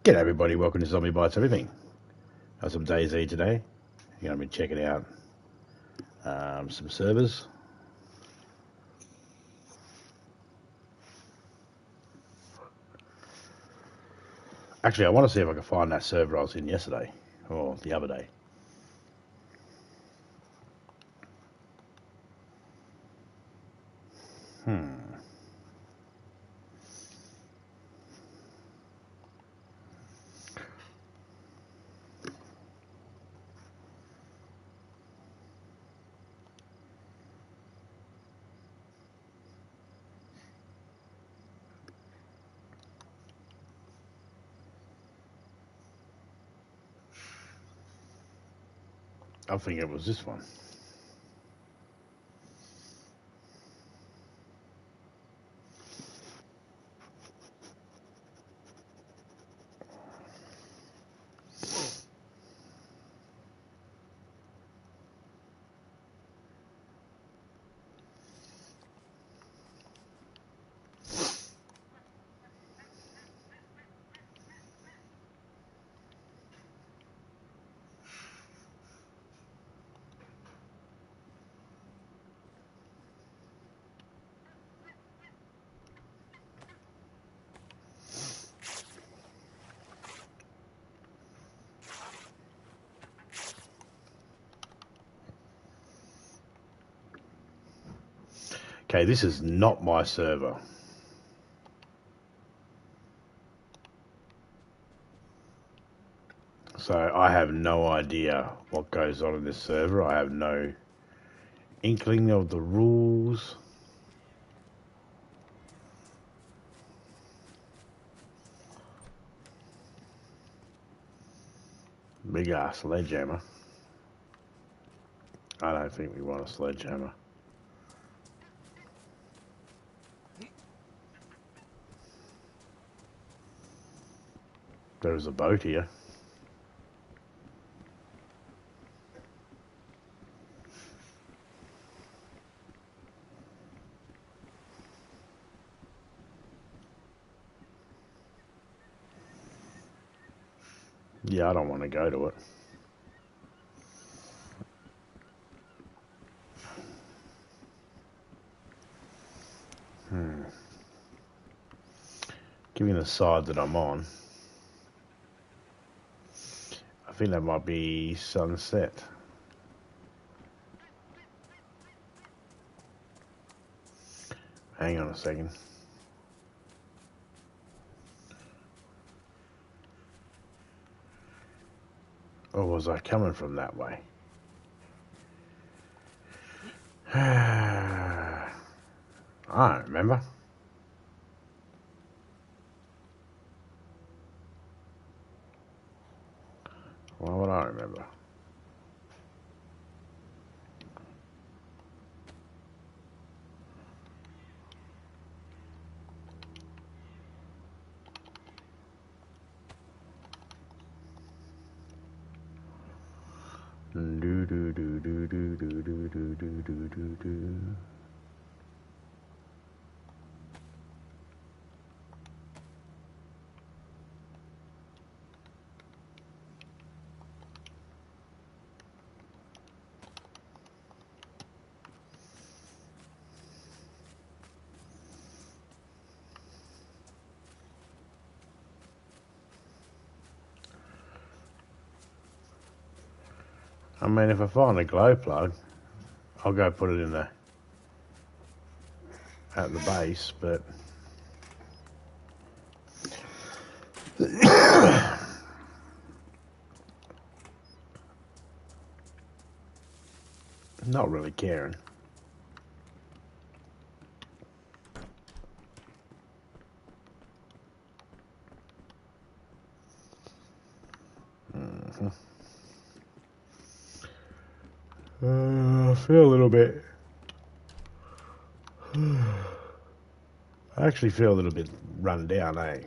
G'day everybody, welcome to Zombie Bites Everything. Got some DayZ today. You're going to be checking out some servers. Actually, I want to see if I can find that server I was in yesterday, or the other day. I think it was this one. Okay, this is not my server. So I have no idea what goes on in this server. I have no inkling of the rules. Big ass sledgehammer. I don't think we want a sledgehammer. There is a boat here. Yeah, I don't want to go to it. Give me the side that I'm on. I think that might be sunset. Hang on a second. Or was I coming from that way? I don't remember. Why would I remember? Do do do do do do do do do do do do. I mean, if I find a glow plug, I'll go put it in the at the base, but not really caring. I feel a little bit. I actually feel a little bit run down, eh?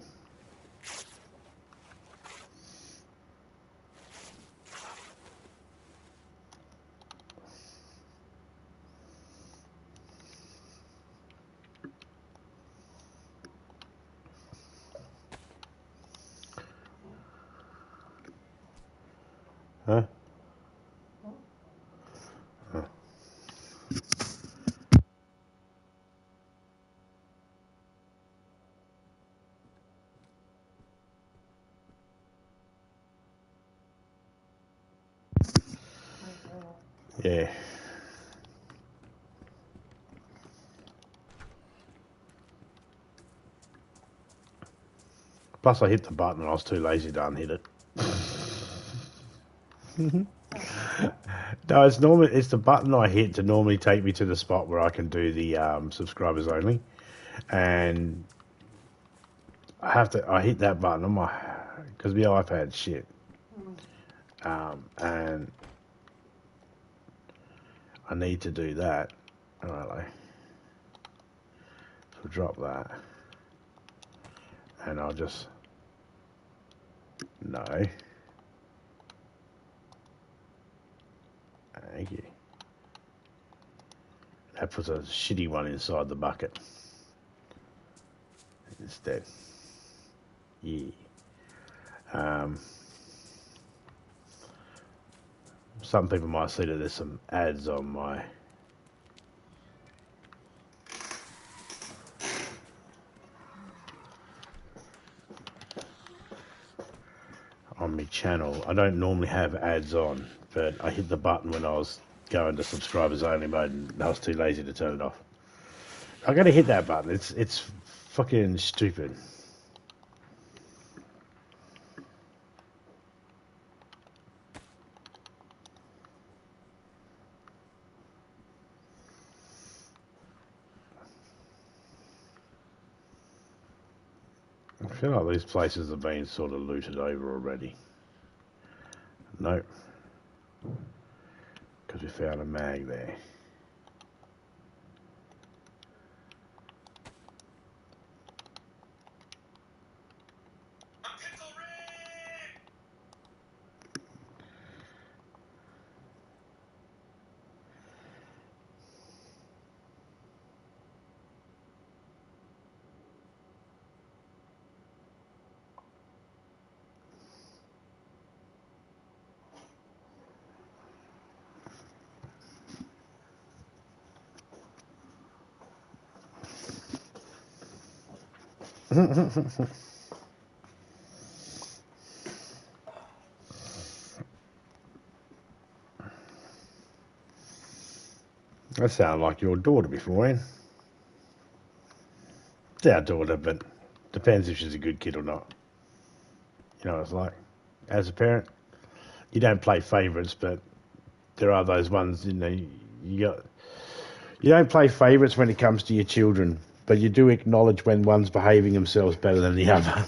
Yeah. Plus, I hit the button and I was too lazy to unhit it. No, it's the button I hit to normally take me to the spot where I can do the subscribers only, and I hit that button on my because my iPad's shit, and I need to do that. Alright, so drop that, and I'll just no. Thank you. That puts a shitty one inside the bucket instead. Yeah. Some people might see that there's some ads on my channel. I don't normally have ads on, but I hit the button when I was going to subscribers only mode and I was too lazy to turn it off. I gotta hit that button. It's fucking stupid. I feel like these places have been sort of looted over already. Nope. Because we found a mag there. That sounded like your daughter beforehand. It's our daughter, but depends if she's a good kid or not. You know what it's like. As a parent, you don't play favourites, but there are those ones, you don't play favourites when it comes to your children, but you do acknowledge when one's behaving themselves better than the other.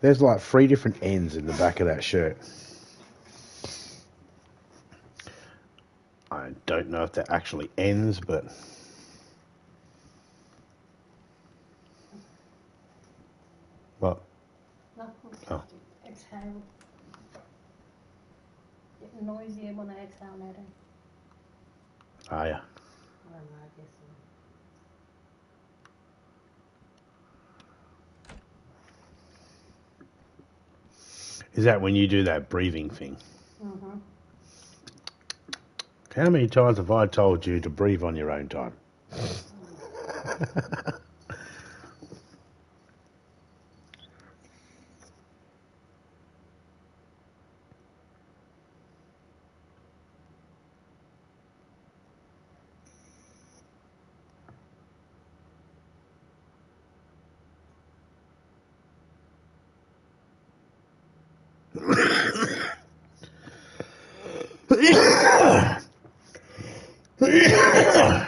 There's like 3 different ends in the back of that shirt. I don't know if they're actually ends, but... What? Oh. Exhale. Get noisier when I exhale, Nathan. Ah, yeah. I don't know, I guess so. Is that when you do that breathing thing? Mm-hmm. How many times have I told you to breathe on your own time?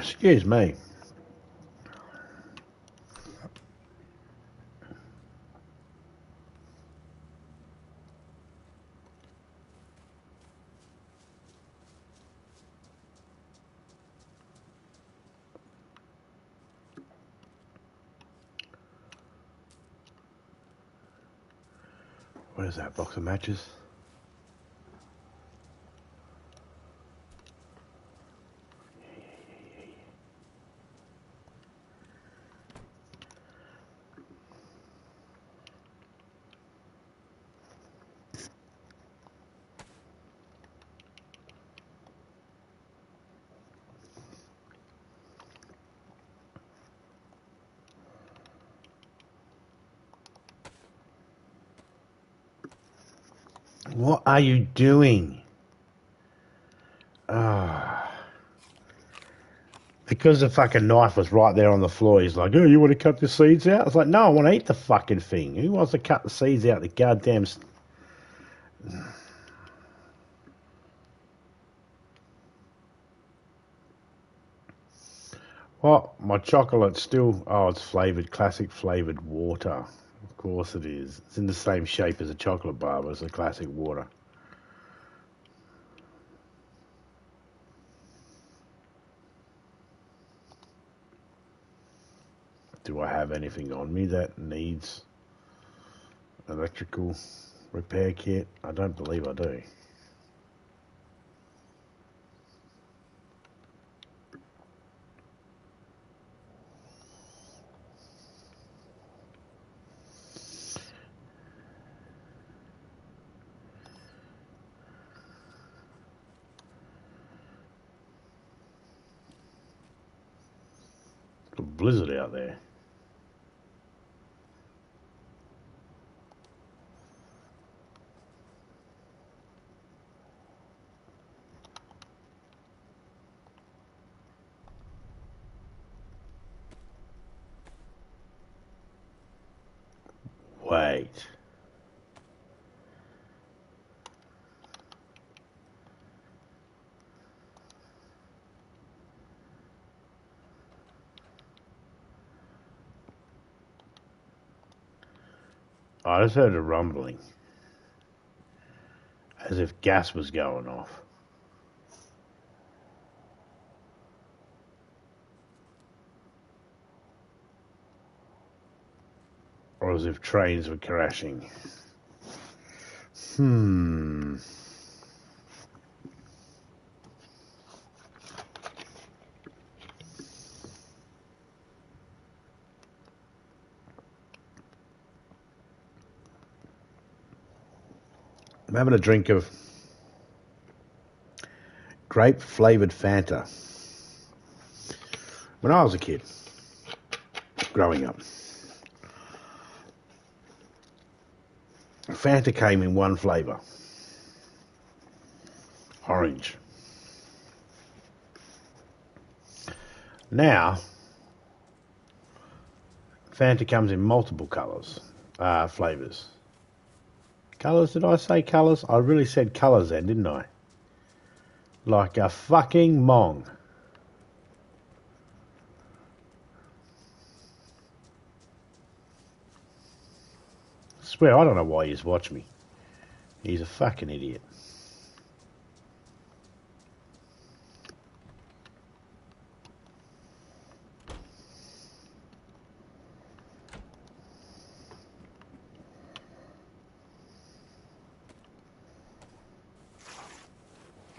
Excuse me. Where's that box of matches? What are you doing? Ah. Because the fucking knife was right there on the floor, he's like, oh, you want to cut the seeds out? I was like, no, I want to eat the fucking thing. Who wants to cut the seeds out? The goddamn... Well, my chocolate's still... Oh, it's flavoured, classic flavoured water. Of course it is. It's in the same shape as a chocolate bar, but it's a classic water. Do I have anything on me that needs electrical repair kit? I don't believe I do. It's a blizzard out there. Wait. I just heard a rumbling. As if gas was going off. Or as if trains were crashing. I'm having a drink of grape flavoured Fanta. When I was a kid, growing up, Fanta came in one flavour. Orange. Now, Fanta comes in multiple colours, flavours. Colours, did I say colours? I really said colours then, didn't I? Like a fucking mong. I swear, I don't know why he's watching me. He's a fucking idiot.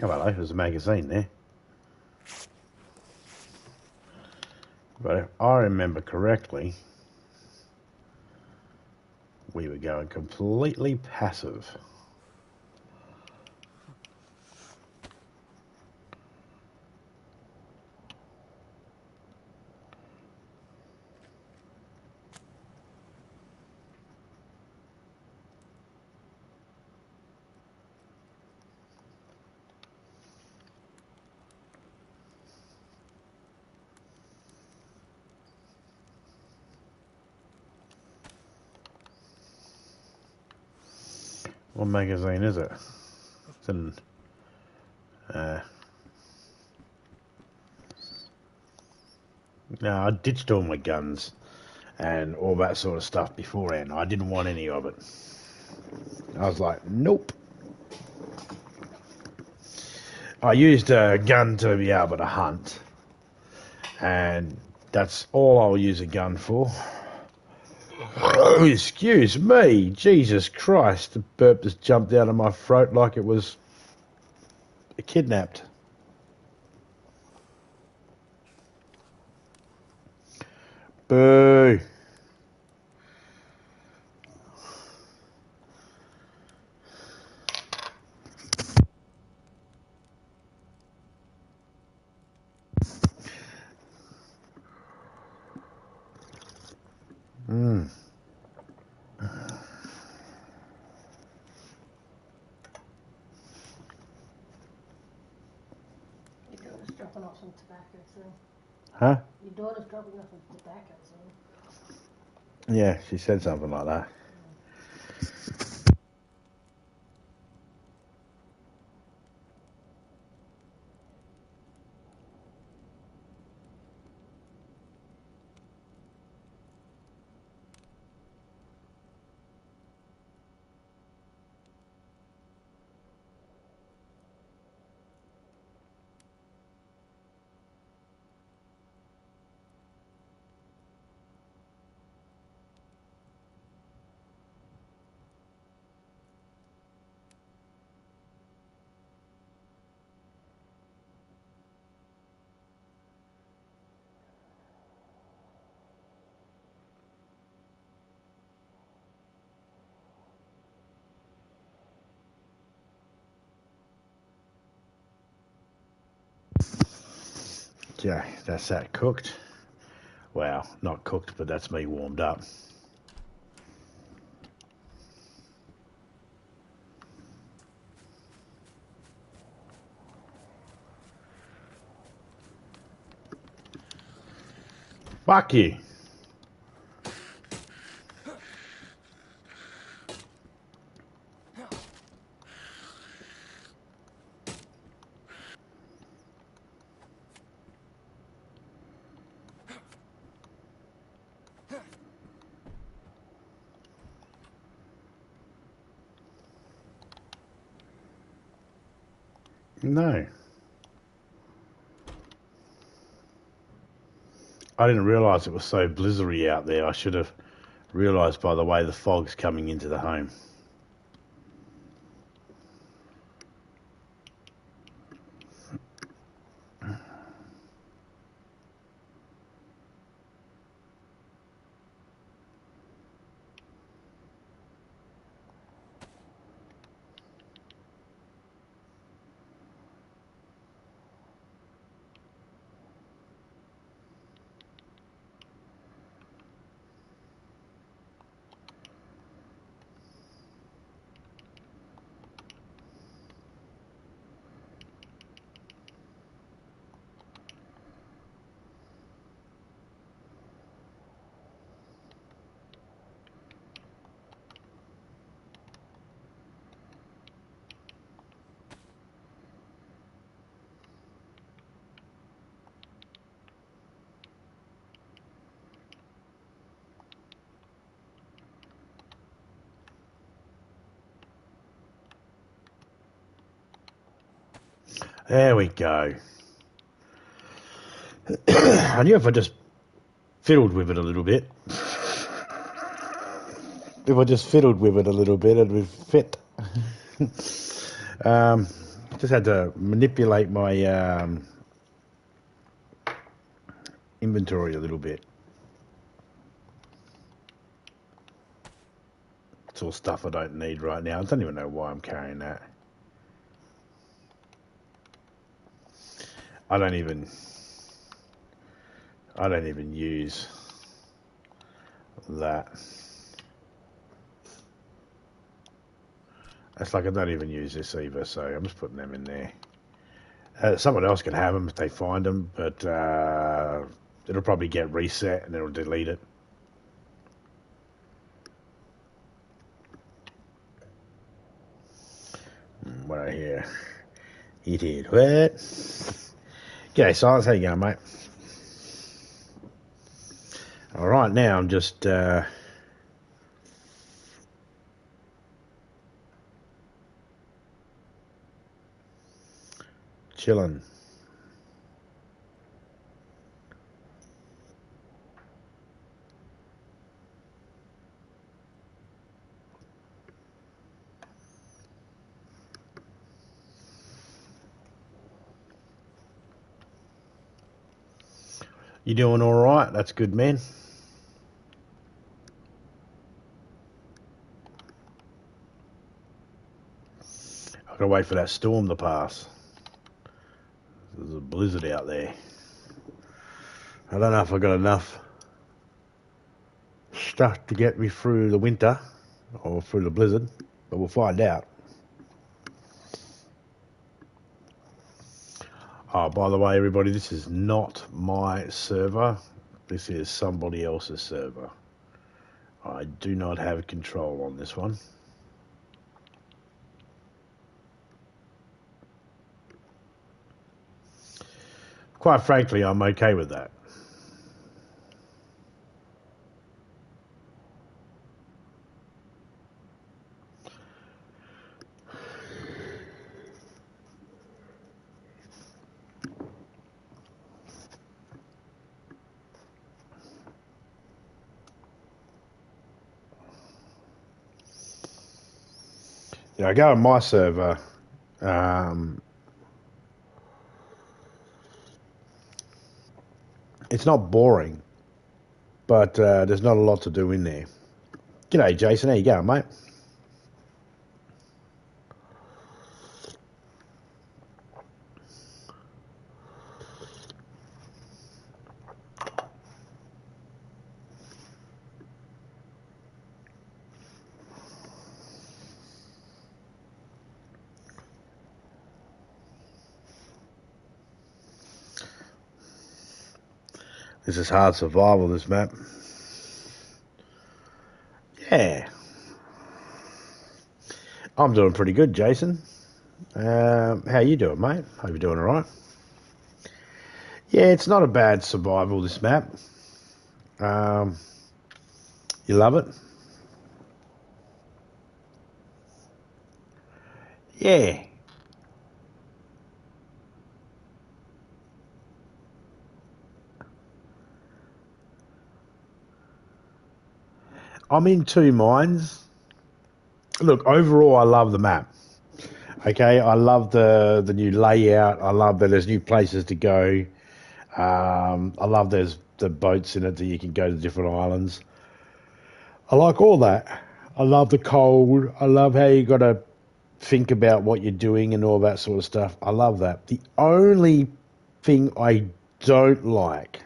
Oh, hello, there's a magazine there. But if I remember correctly, we were going completely passive. What magazine is it? It's an... No, I ditched all my guns and all that sort of stuff beforehand. I didn't want any of it. I was like, nope. I used a gun to be able to hunt, and that's all I'll use a gun for. Oh, excuse me, Jesus Christ, the burp just jumped out of my throat like it was kidnapped. Boo. off some tobacco soon. Huh? Your daughter's dropping off some tobacco soon. Yeah, she said something like that. Okay, that's that cooked. Well, not cooked, but that's me warmed up. Fuck you. No. I didn't realise it was so blizzardy out there. I should have realised by the way the fog's coming into the home. There we go. I knew if I just fiddled with it a little bit. If I just fiddled with it a little bit, it would fit. Just had to manipulate my inventory a little bit. It's all stuff I don't need right now. I don't even know why I'm carrying that. I don't even use that. It's like I don't even use this either, so I'm just putting them in there. Someone else can have them if they find them, but it'll probably get reset and it'll delete it. What I hear? You did what? G'day, Silence. How you going, mate? All right, now I'm just chilling. You doing all right? That's good, man. I've got to wait for that storm to pass. There's a blizzard out there. I don't know if I've got enough stuff to get me through the winter or through the blizzard, but we'll find out. Oh, by the way, everybody, this is not my server. This is somebody else's server. I do not have control on this one. Quite frankly, I'm okay with that. Yeah, I go on my server. It's not boring, but there's not a lot to do in there. G'day, Jason. How you going, mate? This is hard survival, this map. Yeah. I'm doing pretty good, Jason. How you doing, mate? Hope you're doing all right. Yeah, it's not a bad survival, this map. You love it? Yeah. I'm in two minds. Look, overall, I love the map. Okay, I love the new layout. I love that there's new places to go. I love there's the boats in it that you can go to different islands. I like all that. I love the cold. I love how you got to think about what you're doing and all that sort of stuff. I love that. The only thing I don't like,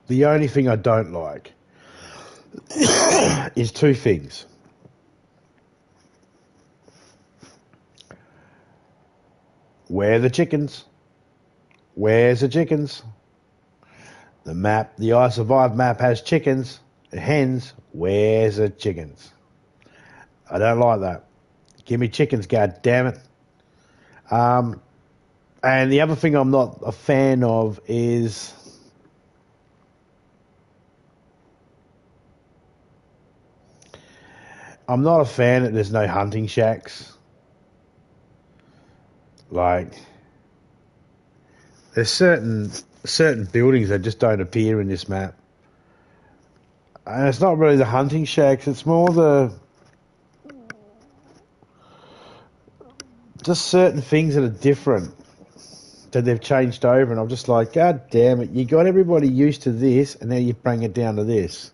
the only thing I don't like is two things. Where are the chickens? Where's the chickens? The map, the I Survive map has chickens and hens. Where's the chickens? I don't like that. Give me chickens, god damn it. And the other thing I'm not a fan of is I'm not a fan that there's no hunting shacks. Like there's certain buildings that just don't appear in this map. And it's not really the hunting shacks, it's more the just certain things that are different that they've changed over, and I'm just like, God damn it, you got everybody used to this and now you bring it down to this.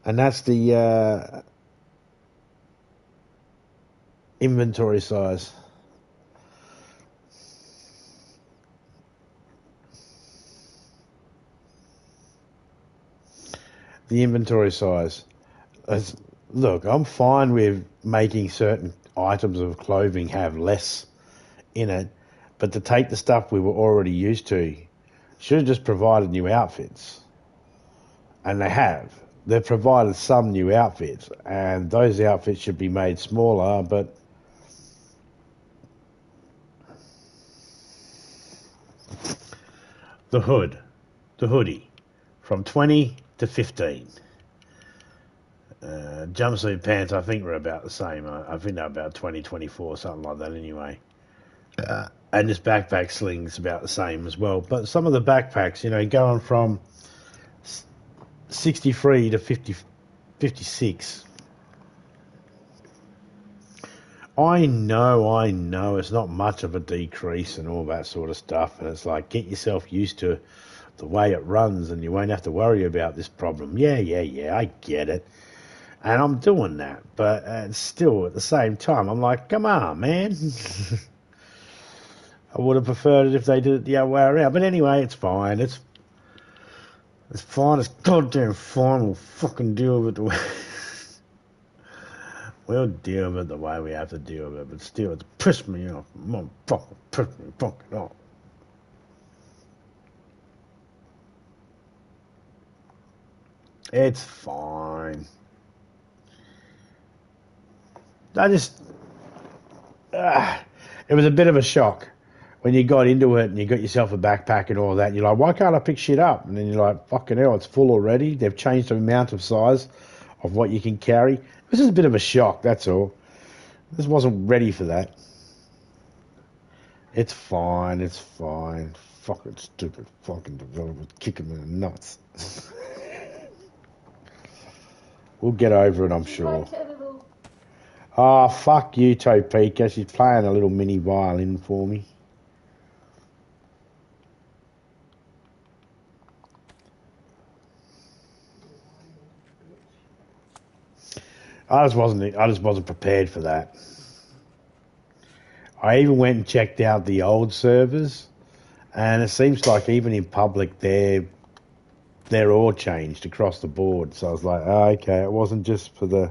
And that's the inventory size. The inventory size. Look, I'm fine with making certain items of clothing have less in it, but to take the stuff we were already used to, should have just provided new outfits. And they have. They've provided some new outfits, and those outfits should be made smaller, but the hoodie, from 20 to 15. Jumpsuit pants, I think, were about the same. I think they're about 20, 24, something like that anyway. And this backpack sling's about the same as well. But some of the backpacks, going from 63 to 50, 56. I know it's not much of a decrease and all that sort of stuff. And it's like, get yourself used to the way it runs and you won't have to worry about this problem. Yeah, I get it. And I'm doing that. But still, at the same time, I'm like, come on, man. I would have preferred it if they did it the other way around. But anyway, it's fine. It's fine. It's goddamn fine. We'll fucking deal with it. We'll deal with it the way we have to deal with it, but still, it's pissed me off. Motherfucker, pissed me fucking off. It's fine. I just... it was a bit of a shock when you got into it and you got yourself a backpack and all that. And you're like, why can't I pick shit up? And then you're like, fucking hell, it's full already. They've changed the amount of size of what you can carry. This is a bit of a shock, that's all. This wasn't ready for that. It's fine, it's fine. Fucking stupid fucking developers kicking me in the nuts. We'll get over it, I'm sure. Oh, fuck you, Topeka. She's playing a little mini violin for me. I just wasn't prepared for that. I even went and checked out the old servers, and it seems like even in public they're all changed across the board. So I was like, oh, okay, it wasn't just for the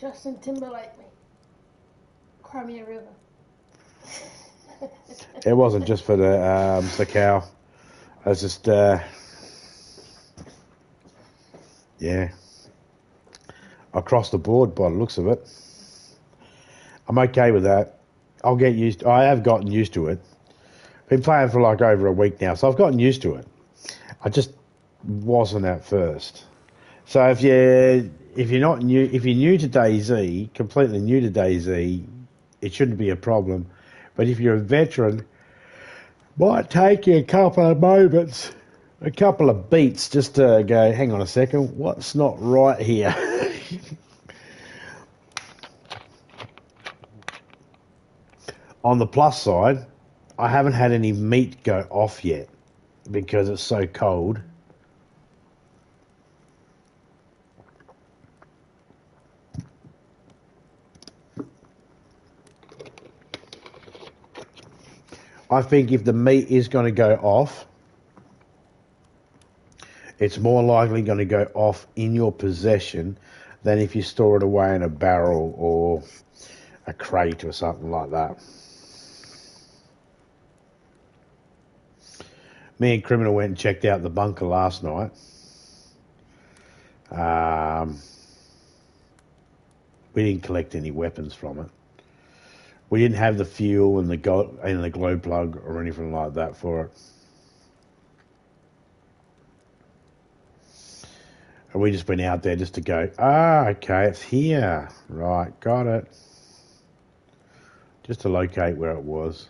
Justin Timberlake me. Crimea River. it wasn't just for the Sakhal. I was just yeah, across the board by the looks of it. I'm okay with that. I'll get used. I have gotten used to it. Been playing for like over a week now, so I've gotten used to it. I just wasn't at first. So if you're new to DayZ, completely new to DayZ, it shouldn't be a problem. But if you're a veteran, might take you a couple of moments, a couple of beats, just to go, hang on a second, what's not right here? On the plus side, I haven't had any meat go off yet because it's so cold. I think if the meat is going to go off, it's more likely going to go off in your possession than if you store it away in a barrel or a crate or something like that. Me and Criminal went and checked out the bunker last night. We didn't collect any weapons from it. We didn't have the fuel and the glow plug or anything like that for it. And we just went out there just to go, okay, it's here. Right, got it. Just to locate where it was.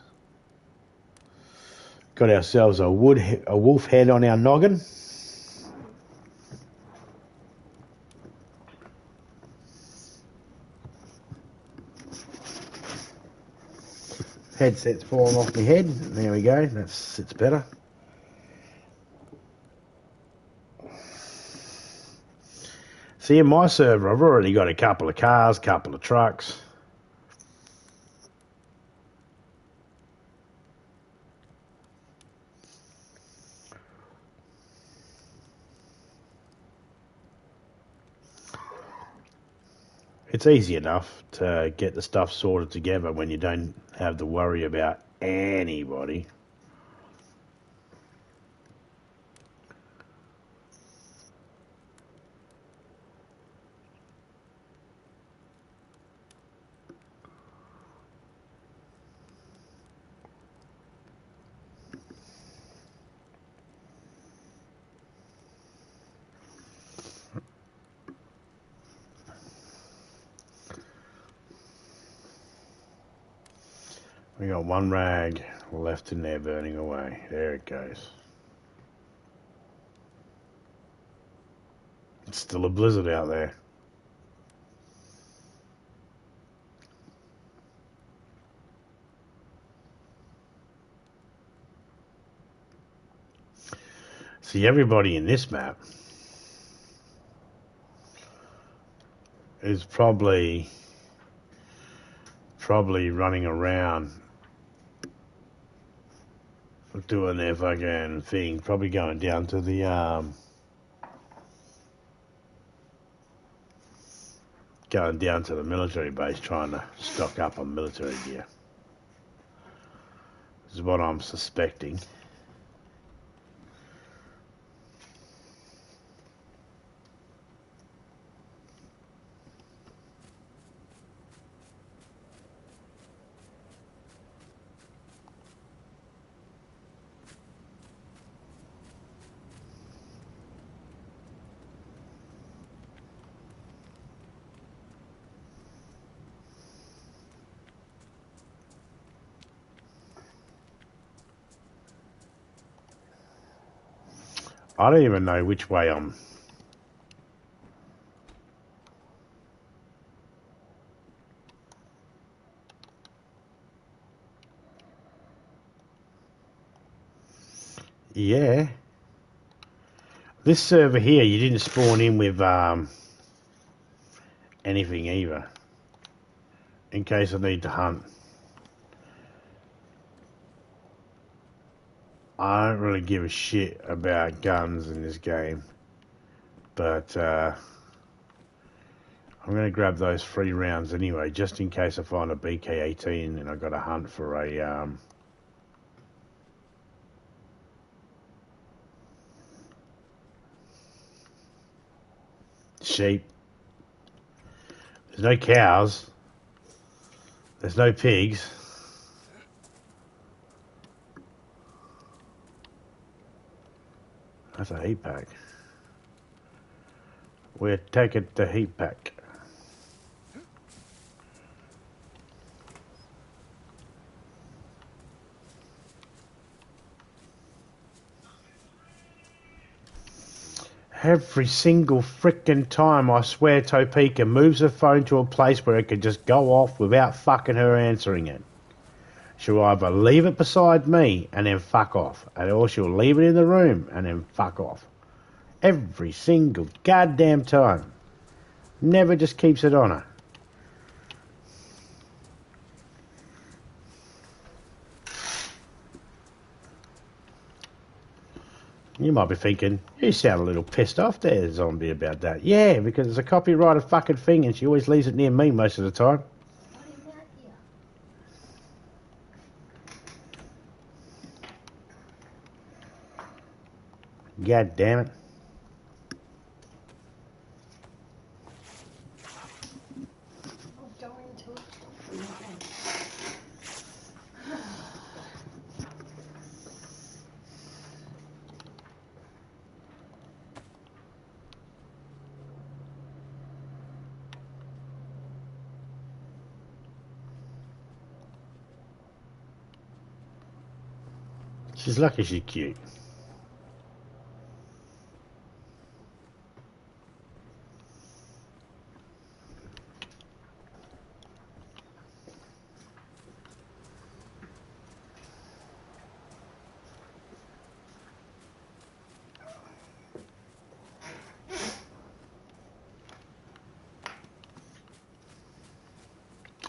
Got ourselves a wolf head on our noggin. Headset's falling off my head. There we go. That sits better. See, in my server, I've already got a couple of cars, couple of trucks. It's easy enough to get the stuff sorted together when you don't have to worry about anybody. We got one rag left in there burning away. There it goes. It's still a blizzard out there. See, everybody in this map is probably running around doing their fucking thing, probably going down to the going down to the military base trying to stock up on military gear. This is what I'm suspecting. I don't even know which way I'm... Yeah. This server here, you didn't spawn in with anything either. In case I need to hunt. I don't really give a shit about guns in this game. But I'm going to grab those 3 rounds anyway, just in case I find a BK-18 and I've got to hunt for a... sheep. There's no cows. There's no pigs. That's a heat pack. We're taking the heat pack. Every single frickin' time, I swear Topeka moves her phone to a place where it can just go off without fucking her answering it. She'll either leave it beside me and then fuck off, or she'll leave it in the room and then fuck off. Every single goddamn time. Never just keeps it on her. You might be thinking, you sound a little pissed off there, Zombie, about that. Yeah, because it's a copyrighted fucking thing and she always leaves it near me most of the time. God damn it. She's lucky she's cute.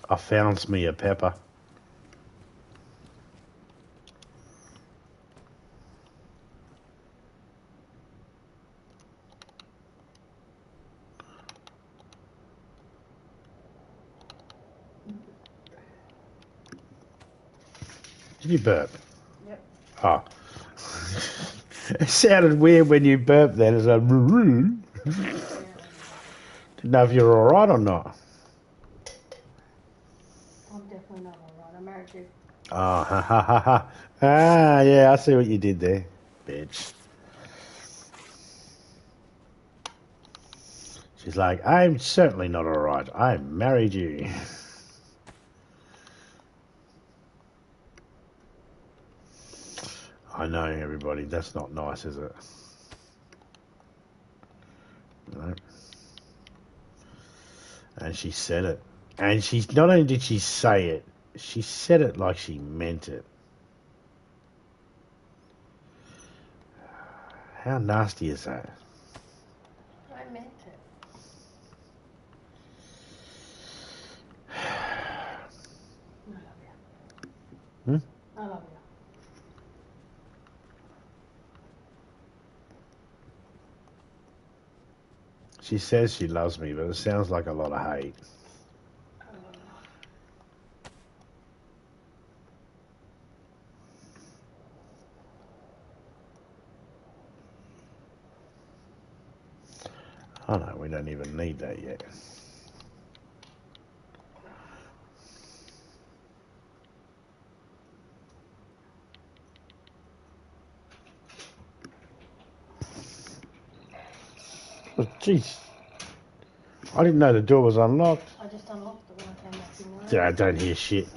I found me a pepper. Did you burp? Yep. Oh. It sounded weird when you burped then. It's like... Didn't know if you were alright or not. I'm definitely not alright. I'm married to. Oh, ha ha ha ha. Ah, yeah, I see what you did there, bitch. She's like, I'm certainly not alright. I married you. I know, everybody. That's not nice, is it? No. And she said it. And she not only did she say it, she said it like she meant it. How nasty is that? I meant it. I love you. I love you. She says she loves me, but it sounds like a lot of hate. Oh no, we don't even need that yet. Oh, jeez. I didn't know the door was unlocked. I just unlocked it when I came back in Yeah, there. I don't hear shit.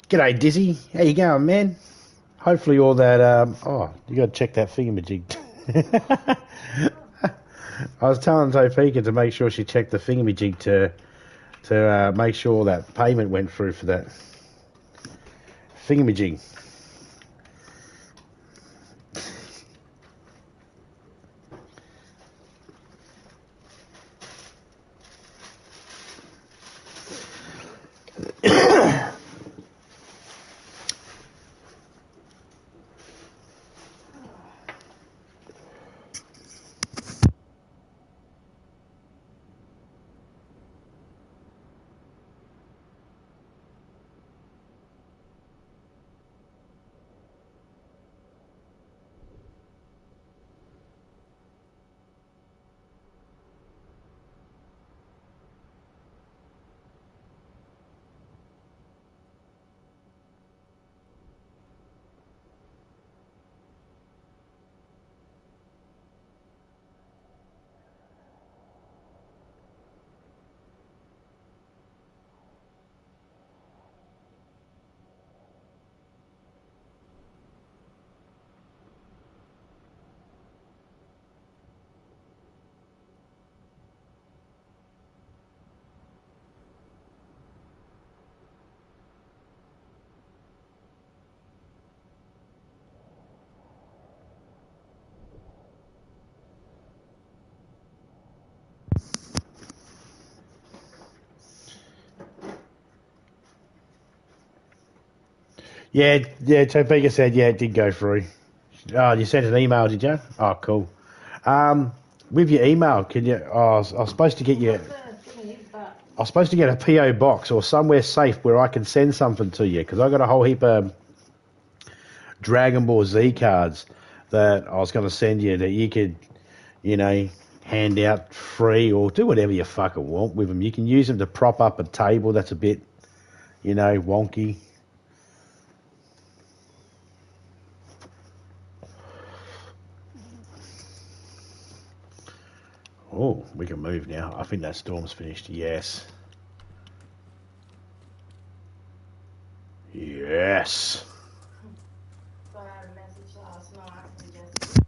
G'day, Dizzy. How you going, man? Hopefully all that, oh, you got to check that thingamajig. I was telling Topeka to make sure she checked the thingamajig to make sure that payment went through for that thingamajig. Yeah, Topeka said, yeah, it did go through. Oh, you sent an email, did you? Oh, cool. With your email, can you? Oh, I was supposed to get you. I was supposed to get a PO box or somewhere safe where I can send something to you because I got a whole heap of Dragon Ball Z cards that I was going to send you that you could, you know, hand out free or do whatever you fucking want with them. You can use them to prop up a table that's a bit, you know, wonky. Oh, we can move now. I think that storm's finished. Yes. Yes. So I had a message last night and just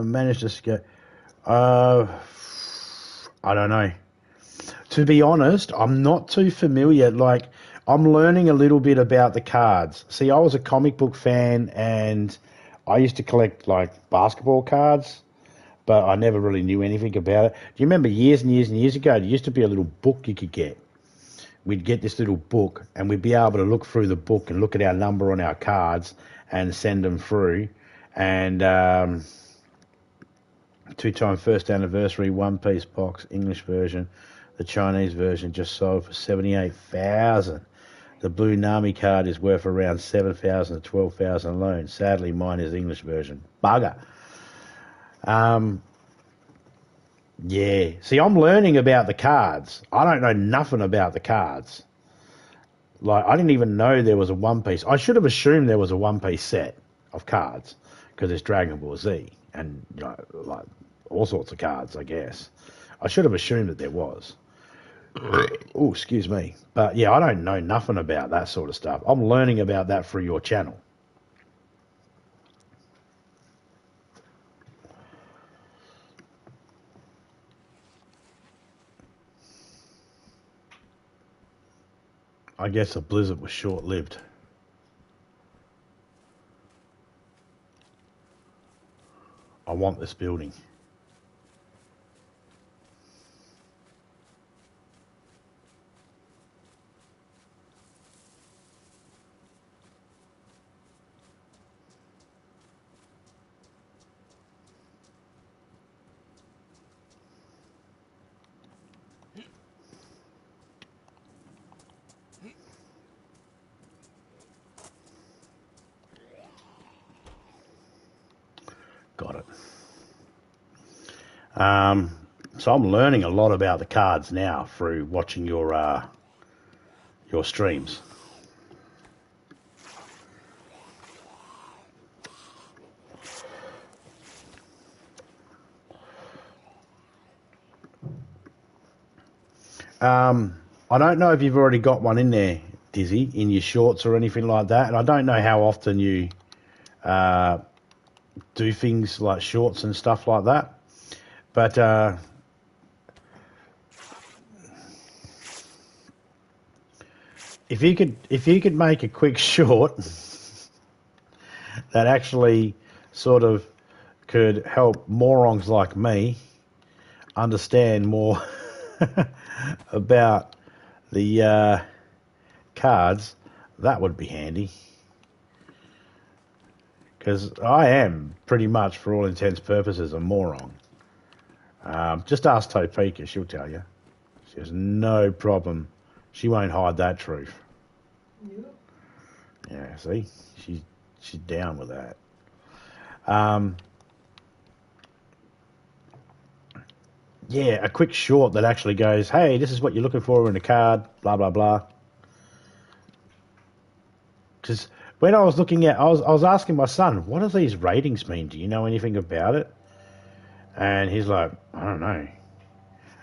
Managed to escape. I don't know. To be honest, I'm not too familiar. Like, I'm learning a little bit about the cards. See, I was a comic book fan and I used to collect like basketball cards, but I never really knew anything about it. Do you remember years and years and years ago, there used to be a little book you could get? We'd get this little book and we'd be able to look through the book and look at our number on our cards and send them through. And 2-time first anniversary One Piece box, English version. The Chinese version just sold for 78,000. The blue Nami card is worth around 7,000 to 12,000 alone. Sadly, mine is English version. Bugger. Yeah. See, I'm learning about the cards. I don't know nothing about the cards. Like, I didn't even know there was a One Piece. I should have assumed there was a One Piece set of cards because it's Dragon Ball Z and, you know, like all sorts of cards, I guess. I should have assumed that there was. Oh, excuse me. But yeah, I don't know nothing about that sort of stuff. I'm learning about that through your channel. I guess the blizzard was short-lived. I want this building. Got it. So I'm learning a lot about the cards now through watching your streams. I don't know if you've already got one in there, Dizzy, in your shorts or anything like that, and I don't know how often you do things like shorts and stuff like that, but if you could make a quick short that actually sort of could help morons like me understand more about the cards, that would be handy. Because I am pretty much, for all intents and purposes, a moron. Just ask Topeka, she'll tell you. She has no problem. She won't hide that truth. Yep. Yeah, see? She's down with that. Yeah, a quick short that actually goes, hey, this is what you're looking for in a card, blah, blah, blah. Because when I was looking at, I was asking my son, what do these ratings mean? Do you know anything about it? And he's like, I don't know.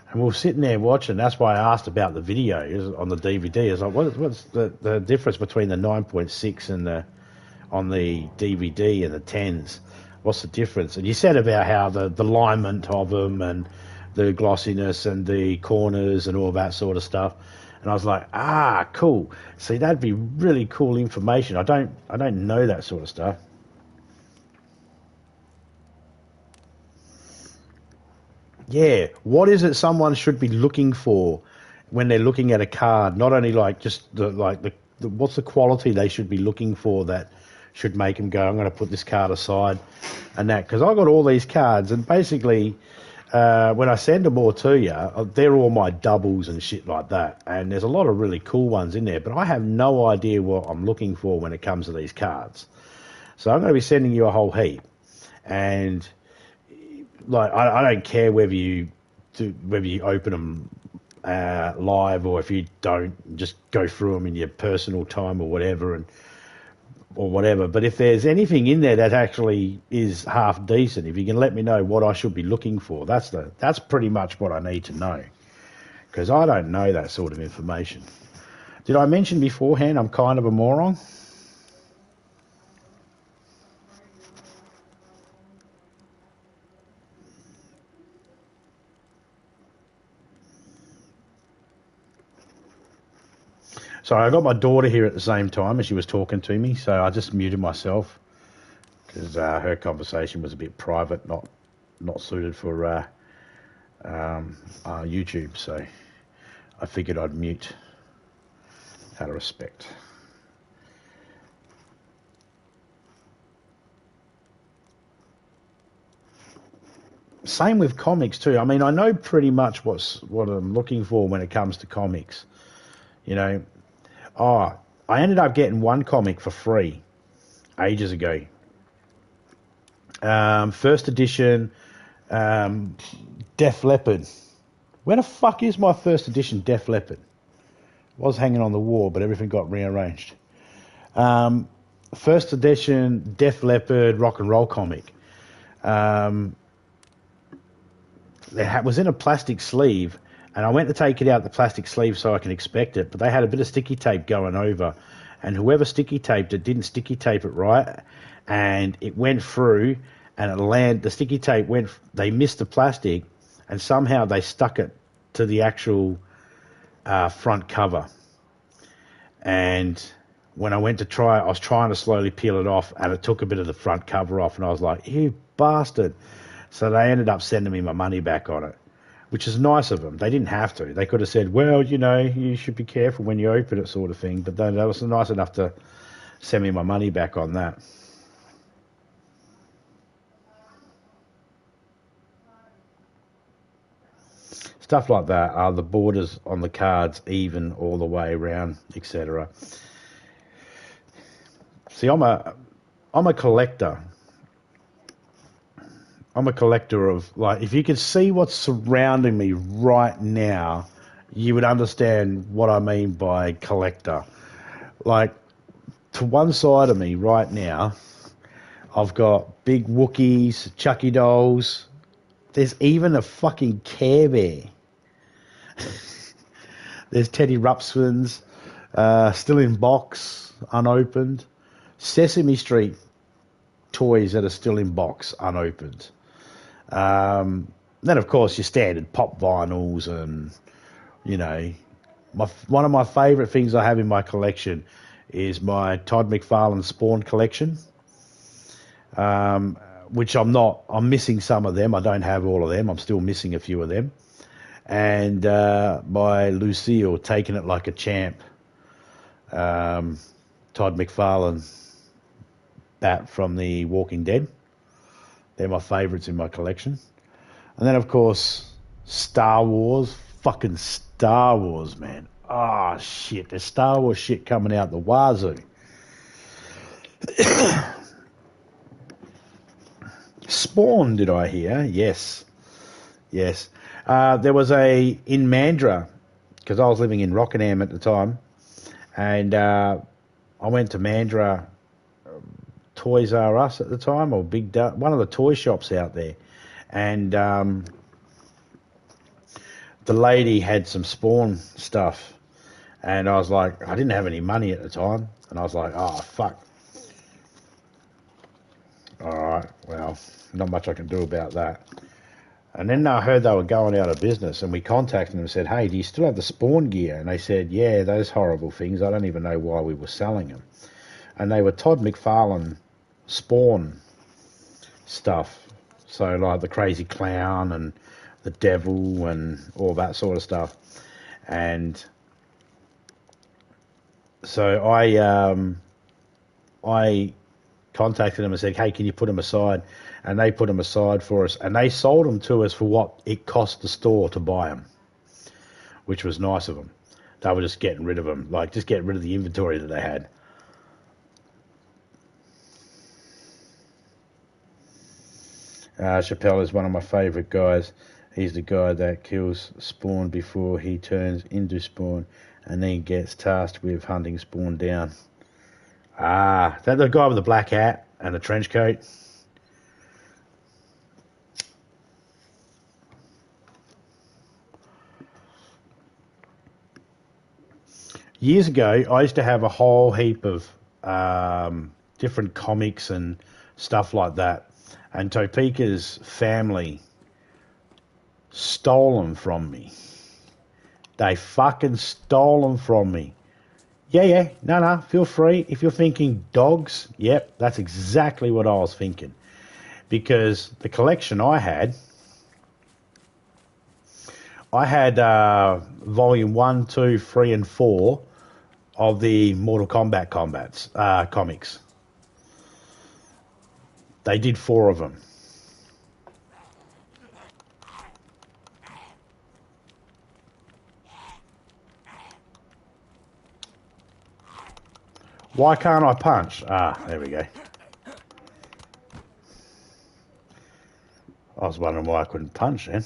And we were sitting there watching. That's why I asked about the video on the DVD. I was like, what's the difference between the 9.6 and on the DVD and the 10s? What's the difference? And you said about how the alignment of them and the glossiness and the corners and all that sort of stuff. And I was like, cool. See, that'd be really cool information. I don't know that sort of stuff. Yeah, what is it someone should be looking for when they're looking at a card? Not only like just the what's the quality they should be looking for that should make them go, I'm going to put this card aside and that. Because I got all these cards and basically when I send them all to you, they're all my doubles and shit like that. And there's a lot of really cool ones in there, but I have no idea what I'm looking for when it comes to these cards. So I'm going to be sending you a whole heap. And like, I don't care whether you open them live or if you don't, just go through them in your personal time or whatever, but if there's anything in there that actually is half decent, if you can let me know what I should be looking for, that's pretty much what I need to know, because I don't know that sort of information. Did I mention beforehand I'm kind of a moron? So I got my daughter here at the same time and she was talking to me, so I just muted myself because her conversation was a bit private, not suited for YouTube. So I figured I'd mute out of respect. Same with comics too. I mean, I know pretty much what I'm looking for when it comes to comics. You know, I ended up getting one comic for free ages ago. First edition, Def Leppard. Where the fuck is my first edition Def Leppard? It was hanging on the wall, but everything got rearranged. First edition Def Leppard rock and roll comic. It was in a plastic sleeve, and I went to take it out the plastic sleeve so I can inspect it, but they had a bit of sticky tape going over, and whoever sticky taped it didn't sticky tape it right, and it went through, and the sticky tape went, they missed the plastic, and somehow they stuck it to the actual front cover. And when I went to try it, I was trying to slowly peel it off, and it took a bit of the front cover off, and I was like, you bastard. So they ended up sending me my money back on it, which is nice of them. They didn't have to. They could have said, well, you know, you should be careful when you open it, sort of thing. But they was nice enough to send me my money back on that. Stuff like that. Are the borders on the cards even all the way around, etc. See, I'm a collector. I'm a collector of, like, if you could see what's surrounding me right now, you would understand what I mean by collector. Like, to one side of me right now, I've got big Wookiees, Chucky dolls. There's even a fucking Care Bear. There's Teddy Ruxpins, still in box, unopened. Sesame Street toys that are still in box, unopened. Then, of course, your standard pop vinyls and, you know, one of my favourite things I have in my collection is my Todd McFarlane Spawn collection, which I'm missing some of them. I don't have all of them. I'm still missing a few of them. And by Lucille, Taking It Like a Champ, Todd McFarlane bat from The Walking Dead. They're my favourites in my collection. And then, of course, Star Wars. Fucking Star Wars, man. Ah, shit. There's Star Wars shit coming out the wazoo. Spawn, did I hear? Yes. Yes. There was in Mandurah, because I was living in Rockingham at the time, and I went to Mandurah Toys R Us at the time, or one of the toy shops out there, and the lady had some Spawn stuff, and I was like, I didn't have any money at the time, and I was like, oh fuck. Alright, well, not much I can do about that. And then I heard they were going out of business, and we contacted them and said, hey, do you still have the Spawn gear? And they said, yeah, those horrible things, I don't even know why we were selling them. And they were Todd McFarlane Spawn stuff, so like the Crazy Clown and the Devil and all that sort of stuff. And so I contacted them and said, hey, can you put them aside? And they put them aside for us, and they sold them to us for what it cost the store to buy them, which was nice of them. They were just getting rid of them, like just getting rid of the inventory that they had. Chappelle is one of my favourite guys. He's the guy that kills Spawn before he turns into Spawn, and then gets tasked with hunting Spawn down. Ah, is that the guy with the black hat and the trench coat? Years ago, I used to have a whole heap of different comics and stuff like that. And Topeka's family stole them from me. They fucking stole them from me. Yeah. No. Feel free. If you're thinking dogs, yep, that's exactly what I was thinking. Because the collection I had volume 1, 2, 3, and 4 of the Mortal Kombat comics. They did 4 of them. Why can't I punch? There we go. I was wondering why I couldn't punch then.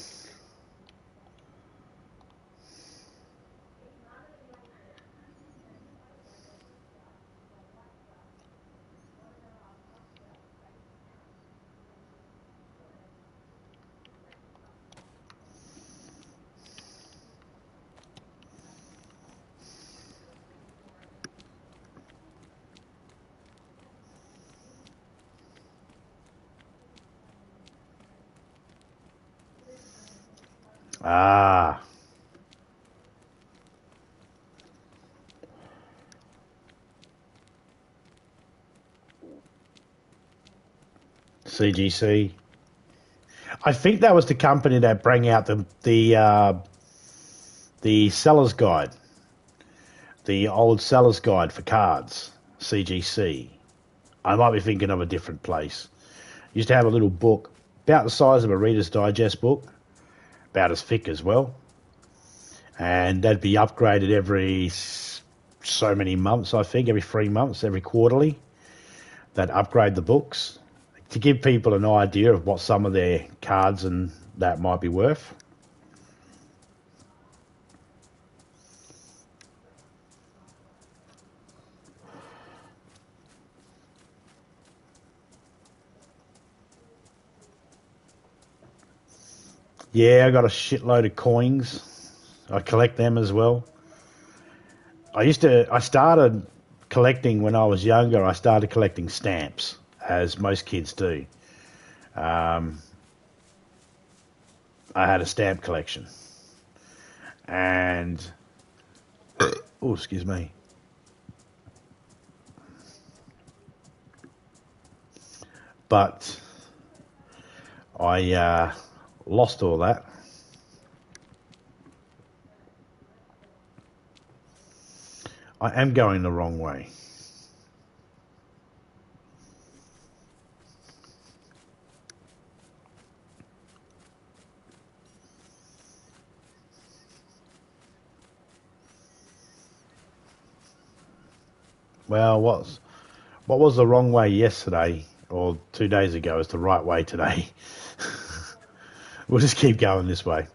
Ah. CGC. I think that was the company that bring out the seller's guide, the old seller's guide for cards, CGC. I might be thinking of a different place. Used to have a little book about the size of a Reader's Digest book, about as thick as well, and that'd be upgraded every so many months. I think every 3 months, every quarterly. They'd upgrade the books to give people an idea of what some of their cards and that might be worth. Yeah, I got a shitload of coins. I collect them as well. I started collecting when I was younger. I started collecting stamps, as most kids do. Um, I had a stamp collection. And, oh, excuse me. But I lost all that. I am going the wrong way. Well, what was the wrong way yesterday or 2 days ago is the right way today. We'll just keep going this way.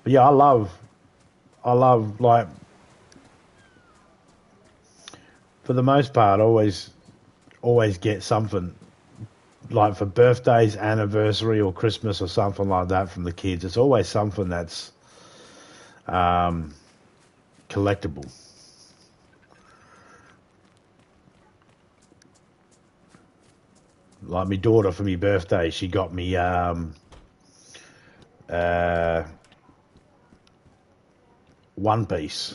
But yeah, I love like, for the most part, always get something like for birthdays, anniversary, or Christmas or something like that from the kids. It's always something that's collectible. Like my daughter for my birthday, she got me One Piece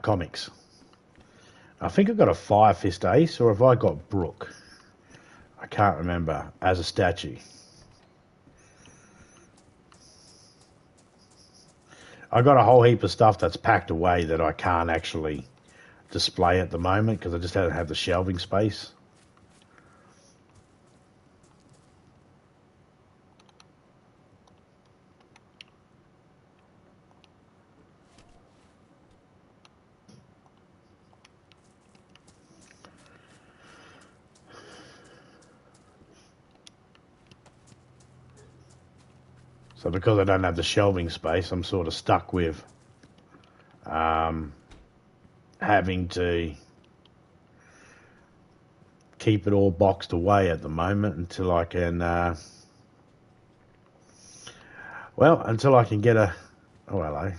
comics. I think I got a Fire Fist Ace, or have I got Brooke? I can't remember, as a statue. I got a whole heap of stuff that's packed away that I can't actually display at the moment because I just don't have the shelving space. So because I don't have the shelving space, I'm sort of stuck with having to keep it all boxed away at the moment until I can, until I can get a, oh hello.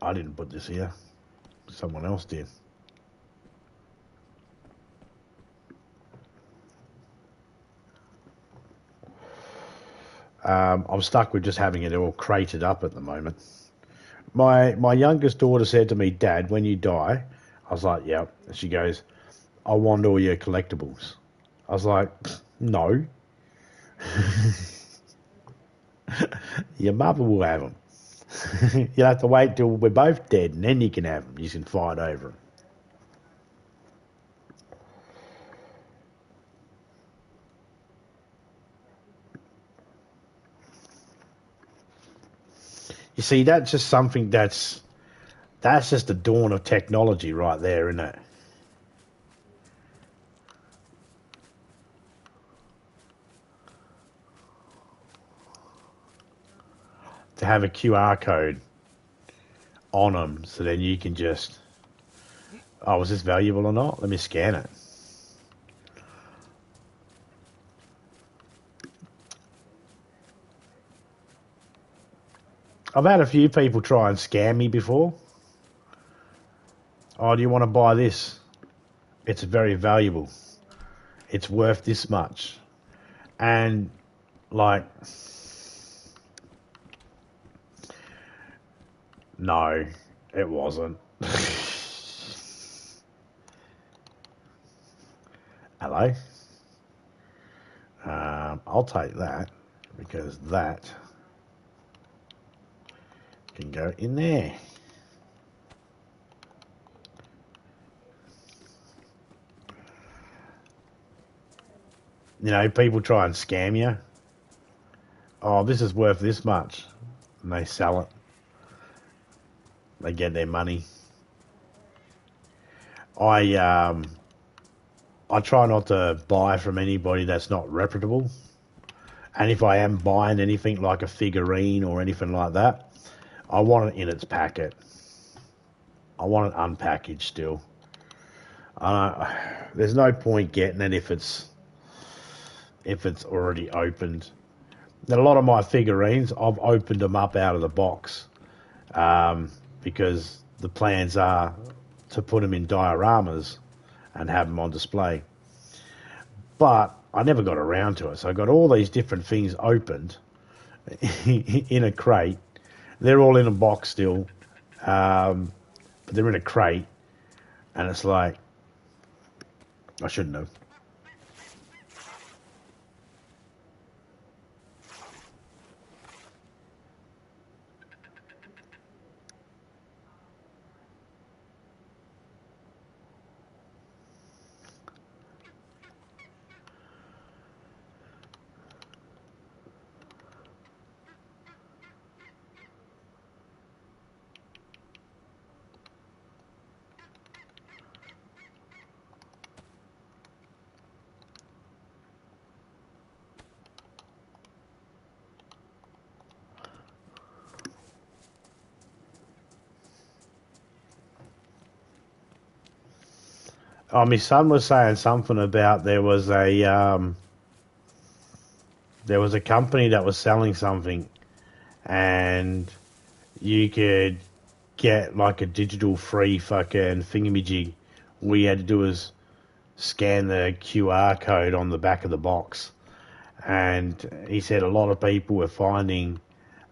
I didn't put this here. Someone else did. I'm stuck with just having it all crated up at the moment. My youngest daughter said to me, Dad, when you die, I was like, yeah. And she goes, I want all your collectibles. I was like, no. Your mother will have them. You'll have to wait till we're both dead and then you can have them. You can fight over them. You see, that's just something that's just the dawn of technology right there, isn't it? To have a QR code on them so then you can just, oh, is this valuable or not? Let me scan it. I've had a few people try and scam me before. Oh, do you want to buy this? It's very valuable. It's worth this much. And, like, no, it wasn't. Hello? I'll take that because that can go in there. You know, people try and scam you. Oh, this is worth this much. And they sell it. They get their money. I try not to buy from anybody that's not reputable. And if I am buying anything like a figurine or anything like that, I want it in its packet. I want it unpackaged still. There's no point getting it if it's already opened. And a lot of my figurines, I've opened them up out of the box because the plans are to put them in dioramas and have them on display. But I never got around to it. So I got all these different things opened in a crate. They're all in a box still, but they're in a crate. And it's like, I shouldn't have. Oh, my son was saying something about there was a company that was selling something, and you could get like a digital free fucking thingamajig. All you had to do was scan the QR code on the back of the box, and he said a lot of people were finding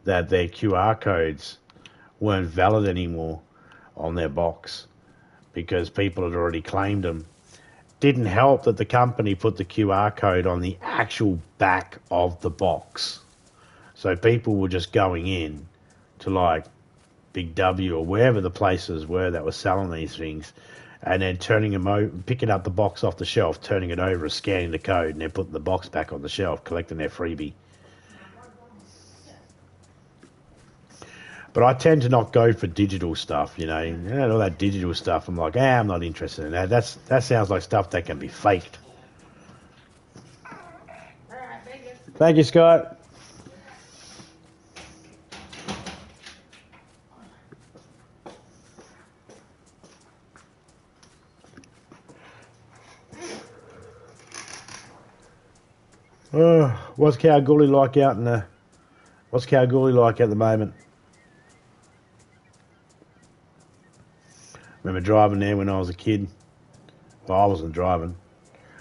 that their QR codes weren't valid anymore on their box because people had already claimed them. Didn't help that the company put the QR code on the actual back of the box. So people were just going in to like Big W or wherever the places were that were selling these things, and then turning them over, picking up the box off the shelf, turning it over, scanning the code, and then putting the box back on the shelf, collecting their freebie. But I tend to not go for digital stuff, you know, all that digital stuff. I'm like, I'm not interested in that. That sounds like stuff that can be faked. Thank you, Scott. What's Kalgoorlie like out in the? What's Kalgoorlie like at the moment? Remember driving there when I was a kid. Well, I wasn't driving.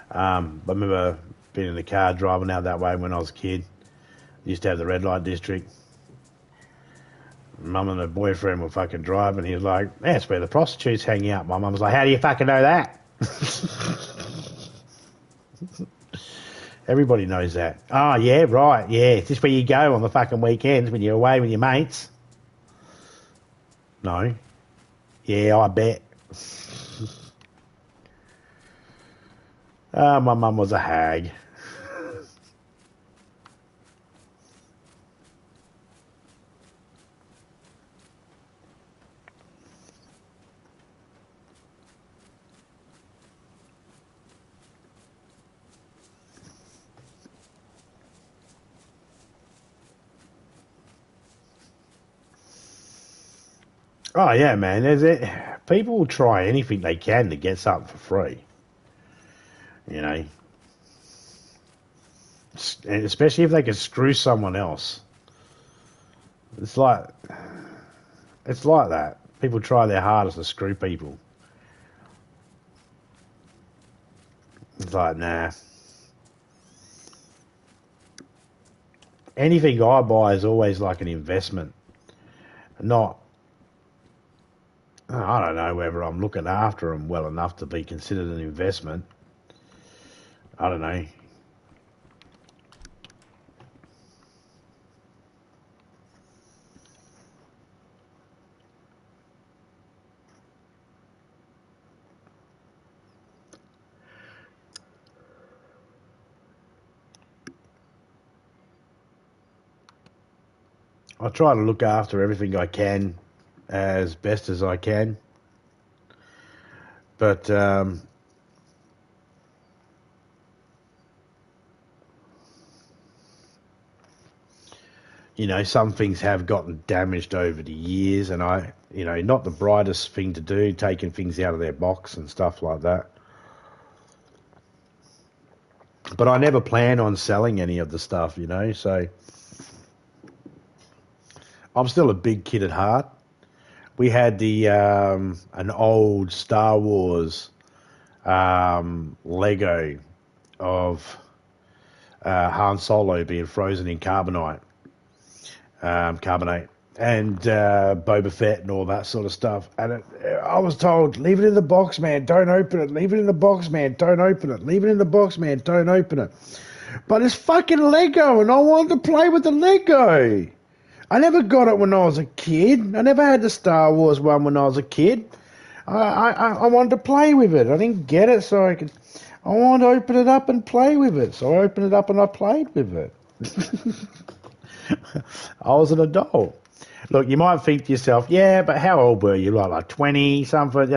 But I remember being in the car driving out that way when I was a kid. Used to have the red light district. Mum and her boyfriend were fucking driving. He was like, that's where the prostitutes hang out. My mum was like, how do you fucking know that? Everybody knows that. Oh, yeah, right, yeah. Is this where you go on the fucking weekends when you're away with your mates? No. Yeah, I bet. My mum was a hag. Oh, yeah, man. People will try anything they can to get something for free. You know, and especially if they can screw someone else. It's like that. People try their hardest to screw people. It's like, nah. Anything I buy is always like an investment. Not, I don't know whether I'm looking after them well enough to be considered an investment. I don't know. I try to look after everything I can as best as I can. But, you know, some things have gotten damaged over the years, and not the brightest thing to do, taking things out of their box and stuff like that. But I never plan on selling any of the stuff, so I'm still a big kid at heart. We had an old Star Wars Lego of Han Solo being frozen in carbonate, and Boba Fett and all that sort of stuff. And I was told, leave it in the box, man, don't open it. Leave it in the box, man, don't open it. Leave it in the box, man, don't open it. But it's fucking Lego, and I wanted to play with the Lego. I never got it when I was a kid. I never had the Star Wars one when I was a kid. I wanted to play with it. I didn't get it, so I wanted to open it up and play with it. So I opened it up and I played with it. I was an adult. Look, you might think to yourself, yeah, but how old were you? Like 20 something?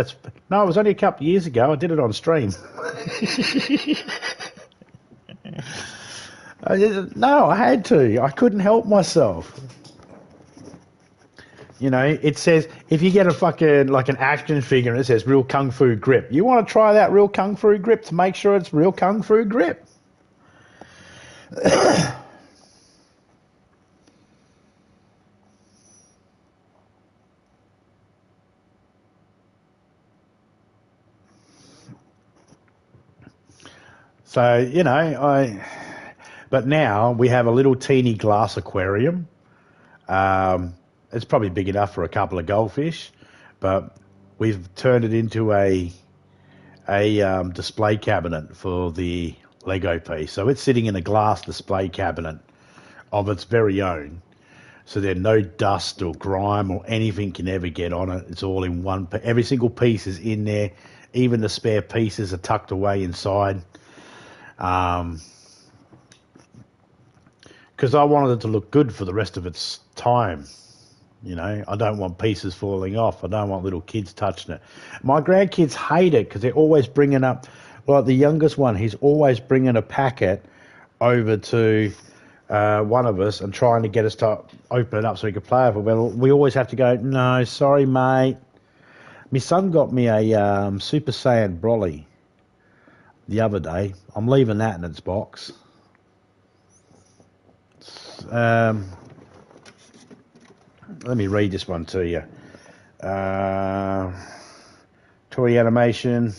No, it was only a couple of years ago. I did it on stream. No, I had to. I couldn't help myself. It says, if you get a fucking, like an action figure and it says real Kung Fu grip, you want to try that real Kung Fu grip to make sure it's real Kung Fu grip. So, but now we have a little teeny glass aquarium. It's probably big enough for a couple of goldfish, but we've turned it into a display cabinet for the Lego piece. So it's sitting in a glass display cabinet of its very own. So there no dust or grime or anything can ever get on it. It's all in one. Every single piece is in there. Even the spare pieces are tucked away inside. Because I wanted it to look good for the rest of its time. I don't want pieces falling off. I don't want little kids touching it. My grandkids hate it because they're always bringing up, like the youngest one, he's always bringing a packet over to one of us and trying to get us to open it up so we could play with it. Well, we always have to go, no, sorry, mate. My son got me a Super Saiyan Broly the other day. I'm leaving that in its box. Let me read this one to you. toy animation,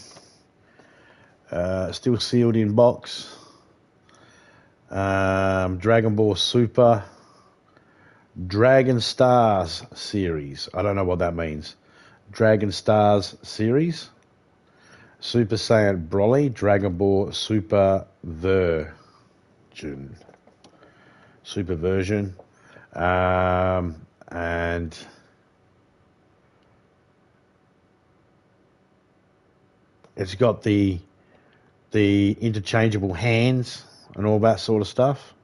still sealed in box. Dragon Ball Super, Dragon Stars series. I don't know what that means. Dragon Stars series. Super Saiyan Broly, Dragon Ball Super version. Super version. And it's got the interchangeable hands and all that sort of stuff.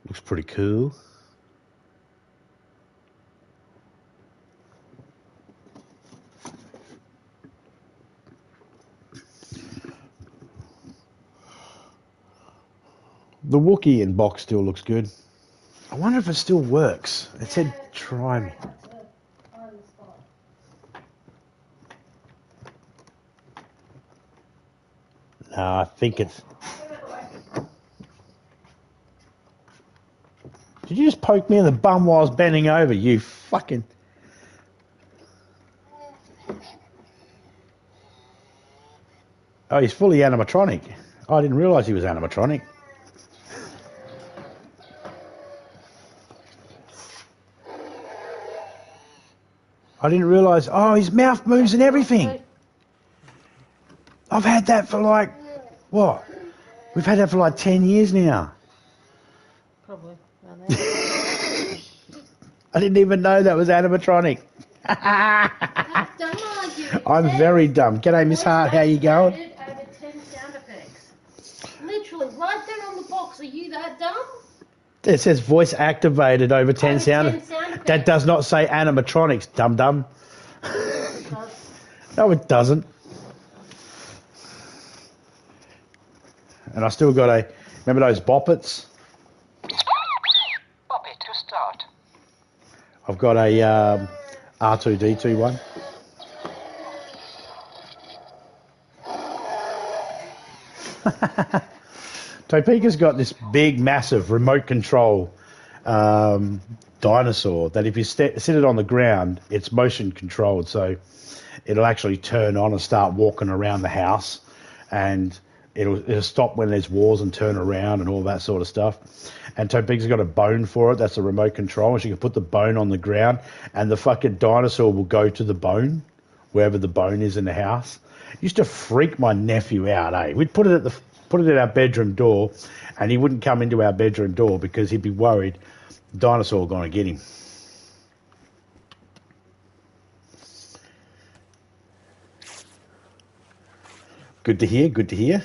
Looks pretty cool. The Wookiee in box still looks good. I wonder if it still works. It said try me. No, I think it's... Did you just poke me in the bum while I was bending over, you fucking... Oh, he's fully animatronic. Oh, I didn't realise he was animatronic. I didn't realise... Oh, his mouth moves and everything. I've had that for like... What? We've had that for like 10 years now. Probably. Around there. I didn't even know that was animatronic. How dumb are you? I'm very dumb. G'day, Miss Hart. How you going? Over 10 sound effects. Literally, right there on the box. Are you that dumb? It says voice activated over 10 sound effects. That does not say animatronics, dum-dum. No, it doesn't. And I still got a... Remember those boppets? Boppet to start. I've got a R2-D2 one. Topeka's got this big, massive remote control dinosaur that if you sit it on the ground, it's motion controlled, so it'll actually turn on and start walking around the house, and it'll stop when there's wars and turn around and all that sort of stuff. And Topeka's got a bone for it. That's a remote control, and she can put the bone on the ground, and the fucking dinosaur will go to the bone, wherever the bone is in the house. It used to freak my nephew out, eh? We'd put it at our bedroom door, and he wouldn't come into our bedroom door because he'd be worried the dinosaur was going to get him. Good to hear, good to hear.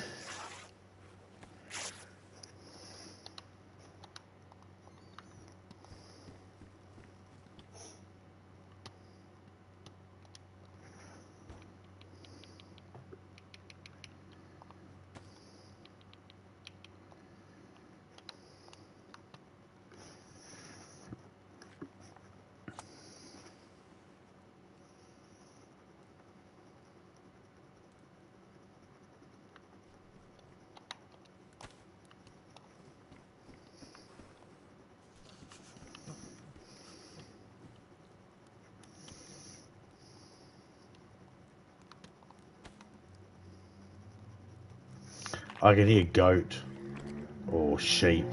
I can hear goat or sheep.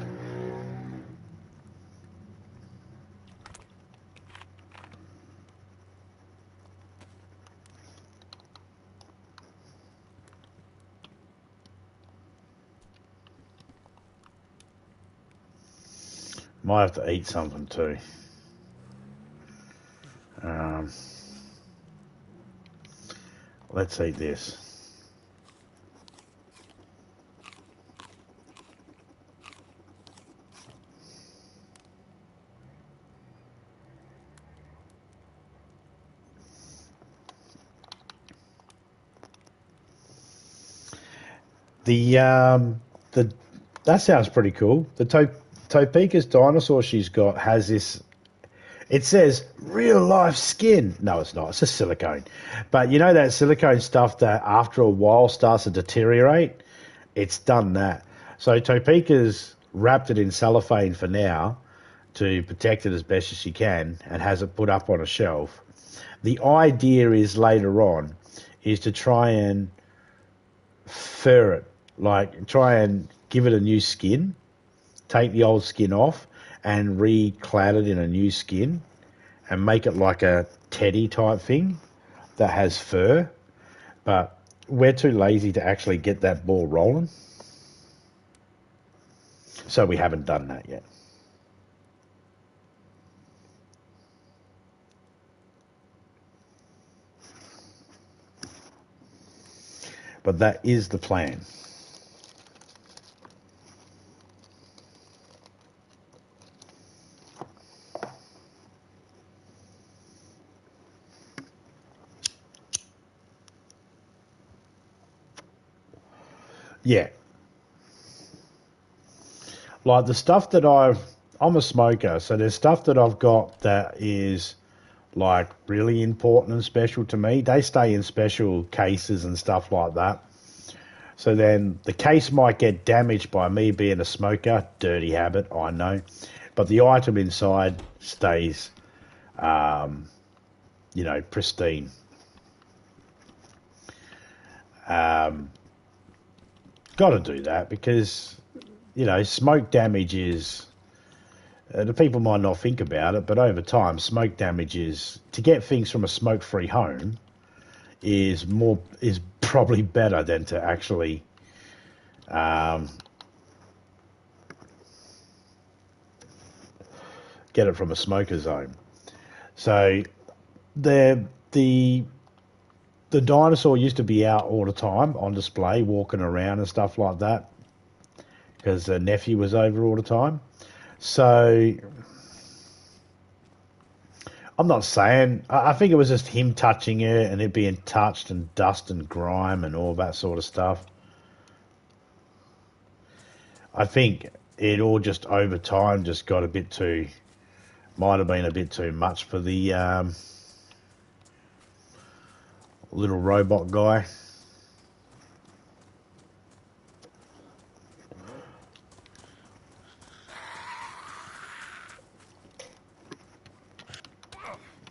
Might have to eat something too. Let's eat this. That sounds pretty cool. The Topeka's dinosaur she's got has this. It says real life skin. No, it's not. It's just silicone. But you know that silicone stuff that after a while starts to deteriorate? It's done that. So Topeka's wrapped it in cellophane for now to protect it as best as she can and has it put up on a shelf. The idea is later on is to try and fur it, like try and give it a new skin, take the old skin off and reclad it in a new skin and make it like a teddy type thing that has fur. But we're too lazy to actually get that ball rolling. So we haven't done that yet. But that is the plan. Yeah. Like the stuff that I'm a smoker, so there's stuff that I've got that is like really important and special to me. They stay in special cases and stuff like that. So then the case might get damaged by me being a smoker. Dirty habit, I know. But the item inside stays, pristine. Got to do that because, smoke damage is. The people might not think about it, but over time, smoke damage is to get things from a smoke-free home is probably better than to actually get it from a smoker's home. So the dinosaur used to be out all the time on display, walking around and stuff like that, because the nephew was over all the time. So I'm not saying, I think it was just him touching her and it being touched and dust and grime and all that sort of stuff. I think it all just over time just got a bit too, might have been a bit too much for the little robot guy.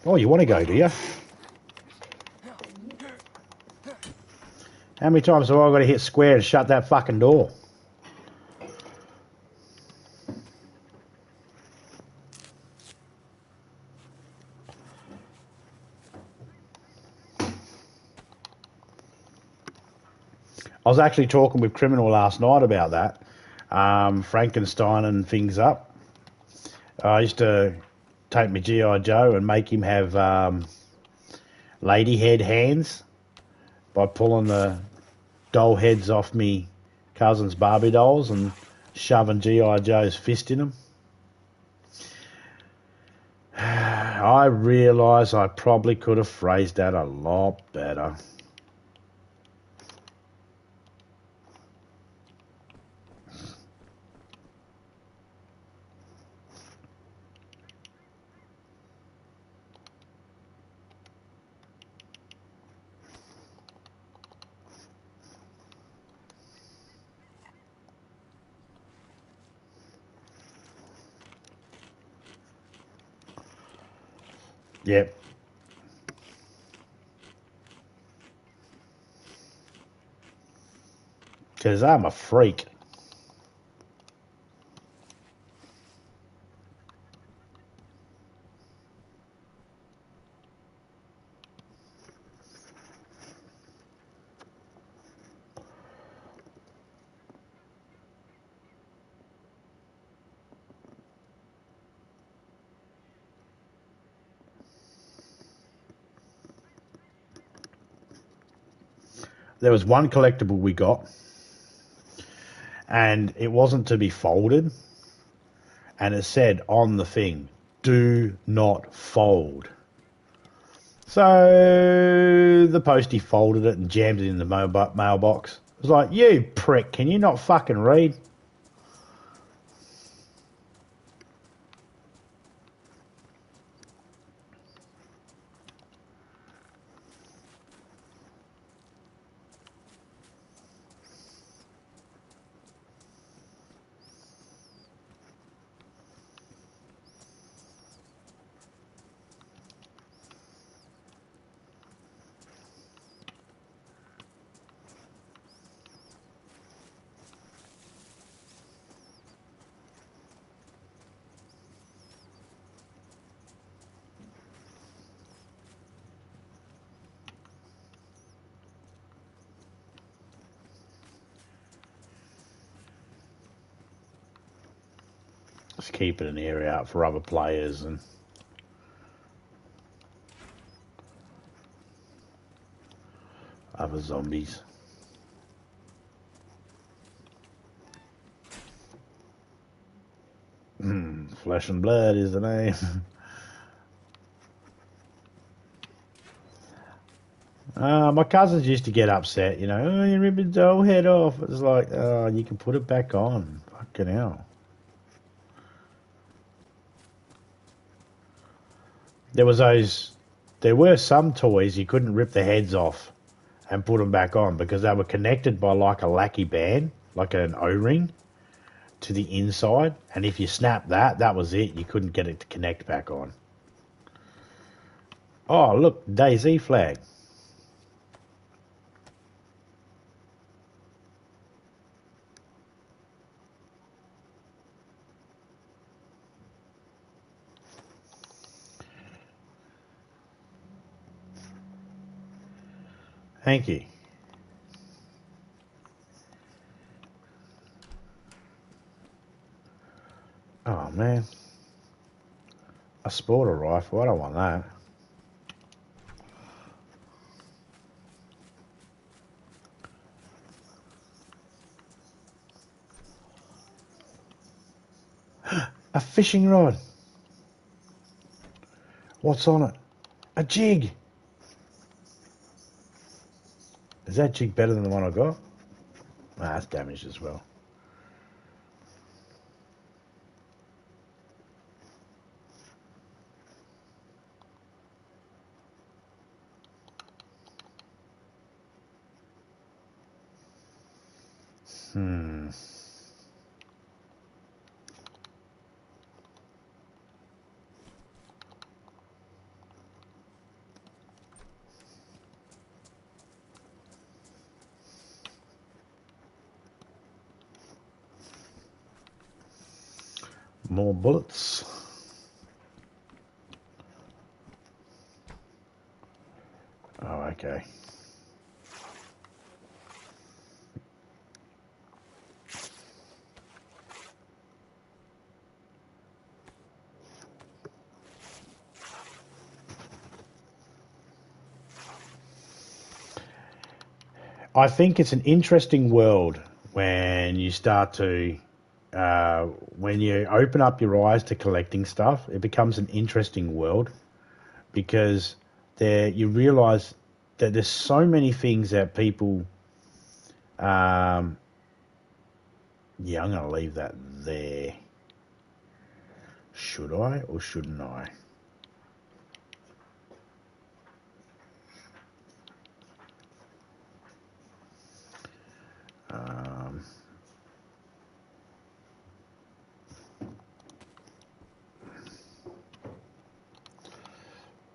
Oh, you want to go, do you? How many times have I got to hit square and shut that fucking door? I was actually talking with Criminal last night about that, Frankenstein and things up. I used to take my G.I. Joe and make him have lady head hands by pulling the doll heads off me cousin's Barbie dolls and shoving G.I. Joe's fist in them. I realise I probably could have phrased that a lot better. Yep. Because I'm a freak. There was one collectible we got, and it wasn't to be folded, and it said on the thing, "Do not fold." So the postie folded it and jammed it in the mailbox. It was like, you prick, can you not fucking read? Just keeping an area out for other players and other zombies. Flesh and Blood is the name. My cousins used to get upset, you know, oh, you ripped the doll head off. It's like, oh, you can put it back on. Fucking hell. There were some toys you couldn't rip the heads off and put them back on because they were connected by like a lackey band, like an O-ring, to the inside. And if you snapped that, that was it. You couldn't get it to connect back on. Oh, look, DayZ flag. Thank you. Oh, man. A sporter rifle. I don't want that. A fishing rod. What's on it? A jig. Is that jig better than the one I got? Nah, that's damaged as well. More bullets. Oh, okay. I think it's an interesting world when you start to, when you open up your eyes to collecting stuff. It becomes an interesting world because you realise that there's so many things that people. Yeah, I'm going to leave that there. Should I or shouldn't I?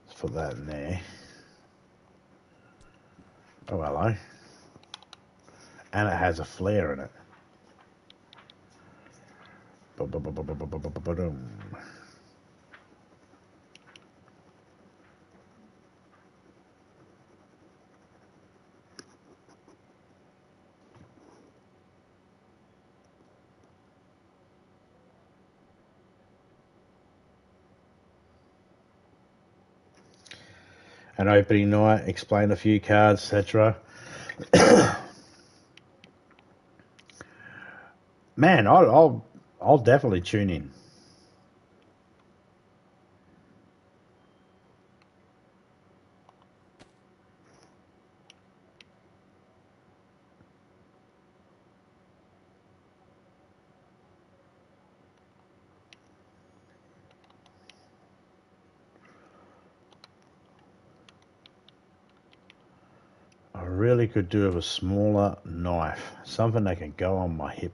Let's put that in there. Oh, hello. And it has a flare in it. An opening night, explain a few cards, etc. Man, I'll definitely tune in. I really could do with a smaller knife, something that can go on my hip.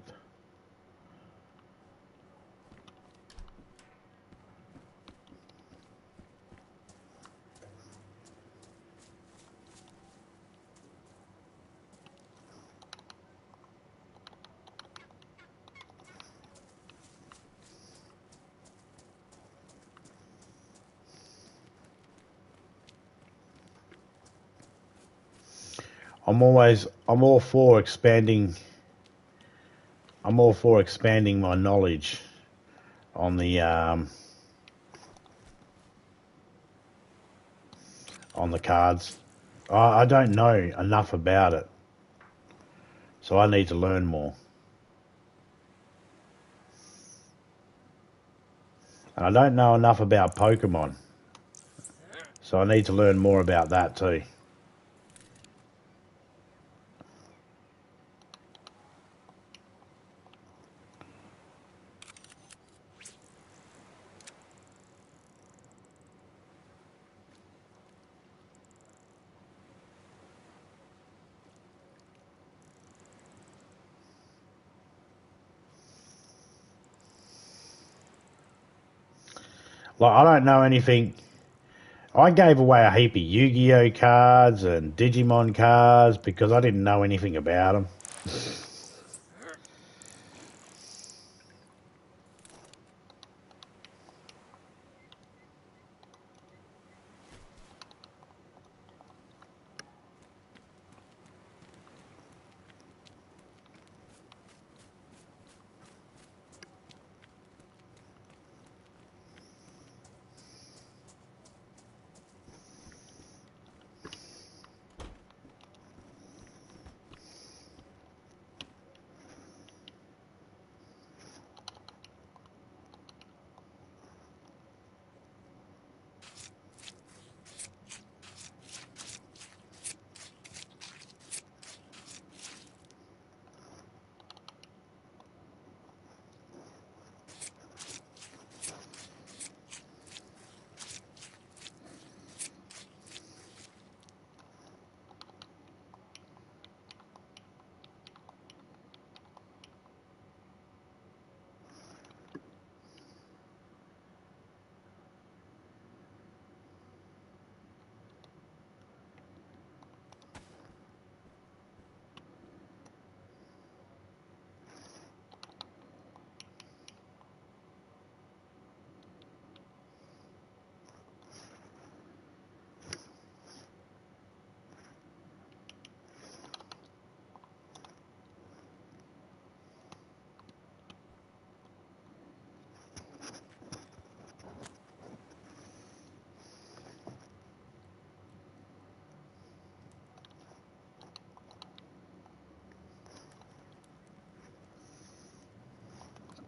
I'm all for expanding my knowledge on the cards. I don't know enough about it, so I need to learn more. And I don't know enough about Pokemon, so I need to learn more about that too. Like, I don't know anything. I gave away a heap of Yu-Gi-Oh cards and Digimon cards because I didn't know anything about them.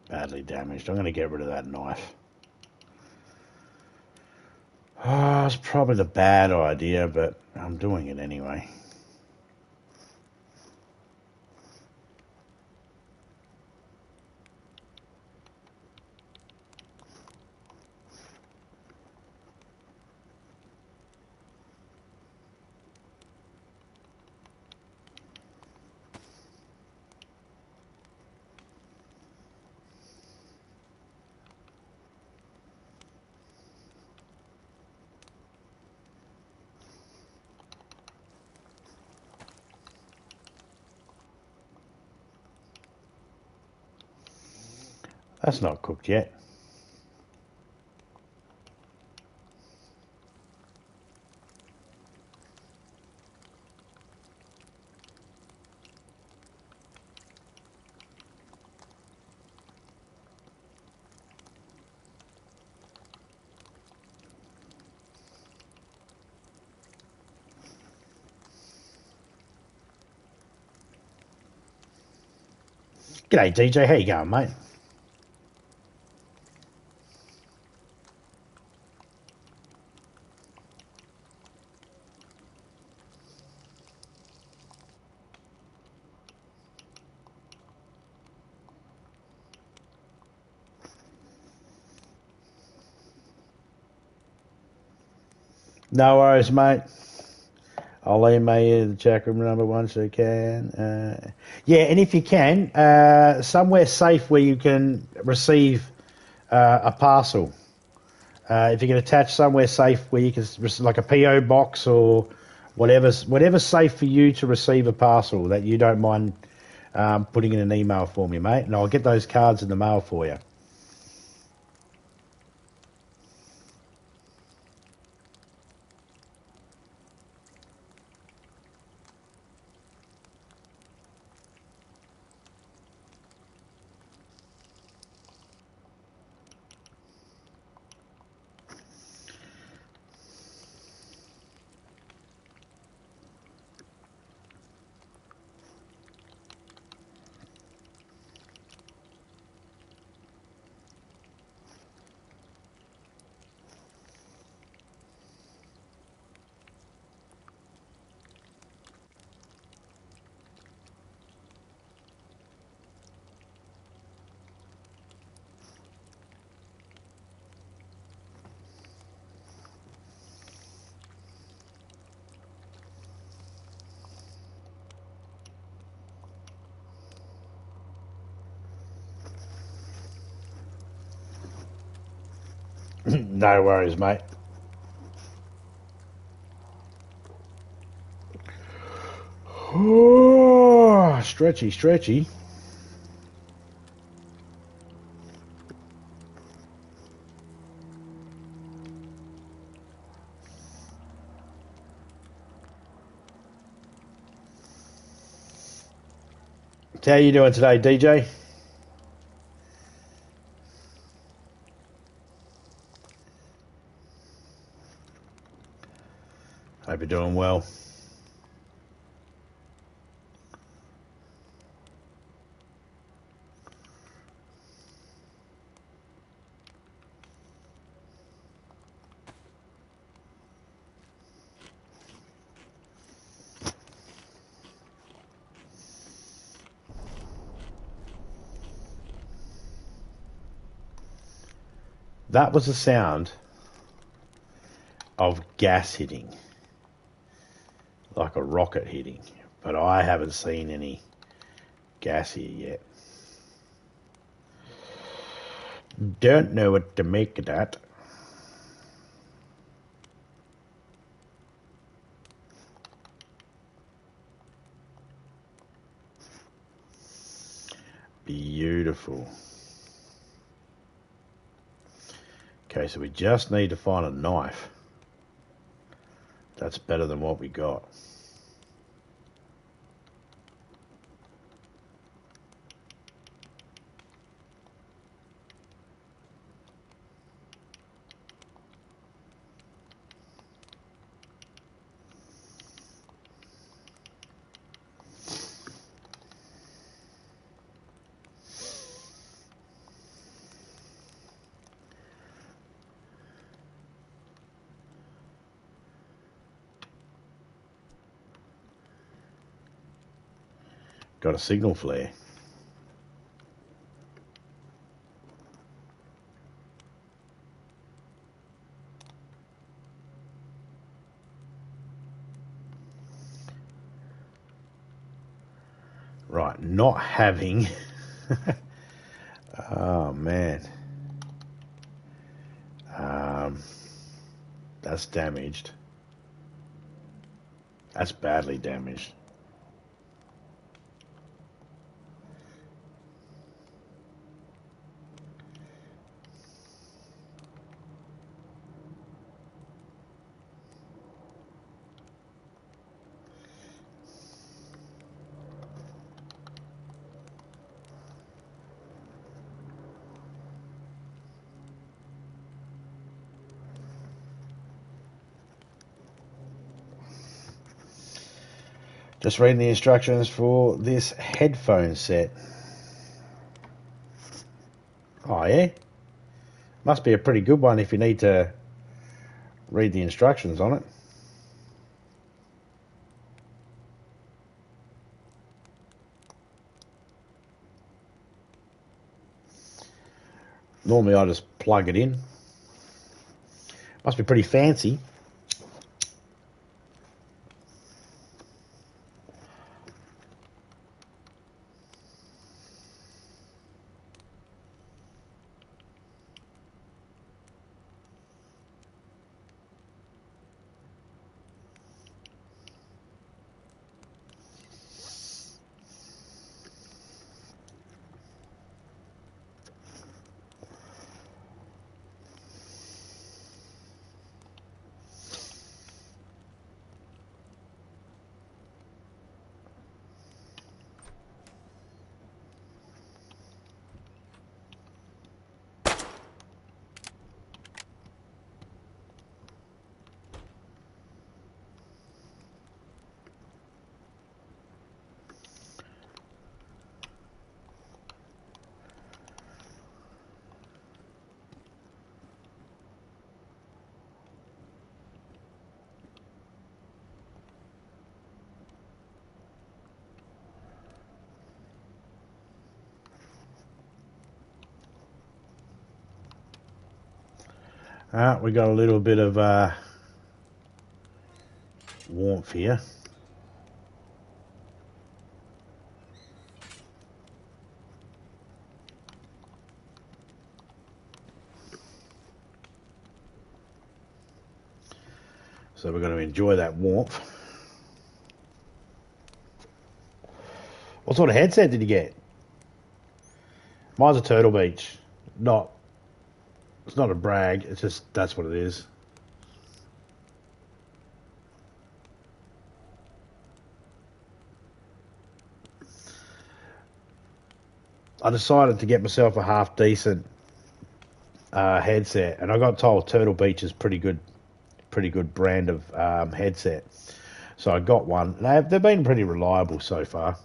Badly damaged. I'm going to get rid of that knife. Oh, it's probably the bad idea, but I'm doing it anyway. That's not cooked yet. G'day, DJ. How you going, mate? No worries, mate. I'll email you the chat room number once I can. Yeah, and if you can, somewhere safe where you can receive a parcel. If you can attach somewhere safe where you can, like a PO box or whatever's safe for you to receive a parcel that you don't mind putting in an email for me, mate, and I'll get those cards in the mail for you. No worries, mate. Oh, stretchy, stretchy. So how you doing today, DJ? Hope you're doing well. That was the sound of gas hitting, like a rocket hitting, but I haven't seen any gas here yet. Don't know what to make of that. Beautiful. Okay, so we just need to find a knife. That's better than what we got. Got a signal flare. Right, not having... Oh, man. That's damaged. That's badly damaged. Just reading the instructions for this headphone set. Oh, yeah? Must be a pretty good one if you need to read the instructions on it. Normally I just plug it in. Must be pretty fancy. We got a little bit of warmth here. So we're going to enjoy that warmth. What sort of headset did you get? Mine's a Turtle Beach. It's not a brag. It's just, that's what it is. I decided to get myself a half decent headset, and I got told Turtle Beach is pretty good brand of headset. So I got one. They've been pretty reliable so far.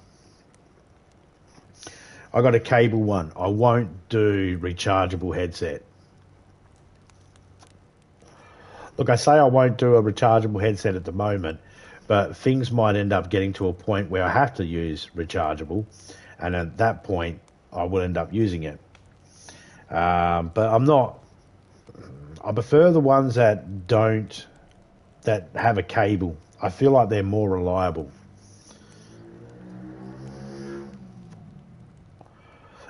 I got a cable one. I won't do rechargeable headset. Look, I say I won't do a rechargeable headset at the moment, but things might end up getting to a point where I have to use rechargeable, and at that point I will end up using it. But I'm not. I prefer the ones that have a cable. I feel like they're more reliable.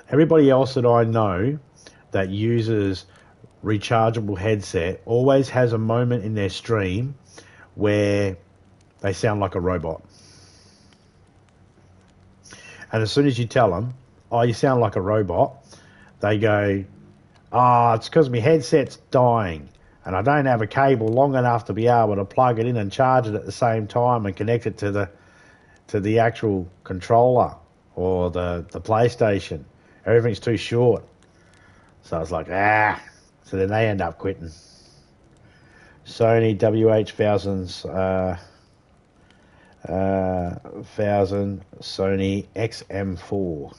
Everybody else that I know that uses rechargeable headset always has a moment in their stream where they sound like a robot. And as soon as you tell them, oh, you sound like a robot, they go, it's because my headset's dying and I don't have a cable long enough to be able to plug it in and charge it at the same time and connect it to the actual controller or the PlayStation. Everything's too short. So I was like, So then they end up quitting. Sony WH-1000, 1000, Sony XM4.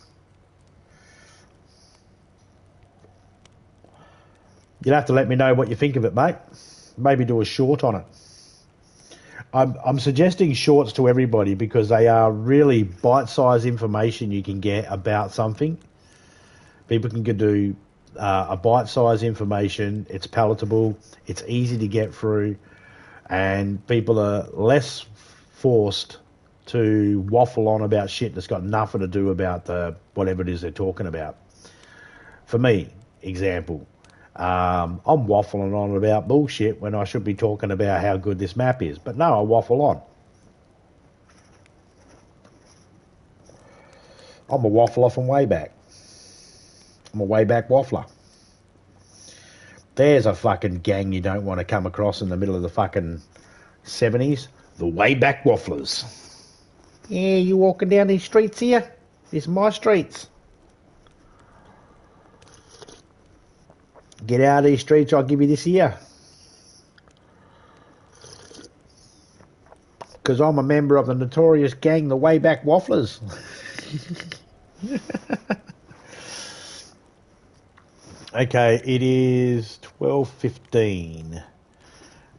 You'll have to let me know what you think of it, mate. Maybe do a short on it. I'm suggesting shorts to everybody because they are really bite-sized information you can get about something. People can do a bite-sized information. It's palatable. It's easy to get through. And people are less forced to waffle on about shit that's got nothing to do about whatever it is they're talking about. For me, example, I'm waffling on about bullshit when I should be talking about how good this map is. But no, I waffle on. I'm a waffler from way back. I'm a way back waffler. There's a fucking gang you don't want to come across in the middle of the fucking 70s. The way back wafflers. Yeah, you walking down these streets here? These are my streets. Get out of these streets, I'll give you this here. Because I'm a member of the notorious gang, the way back wafflers. Okay, it is 12:15.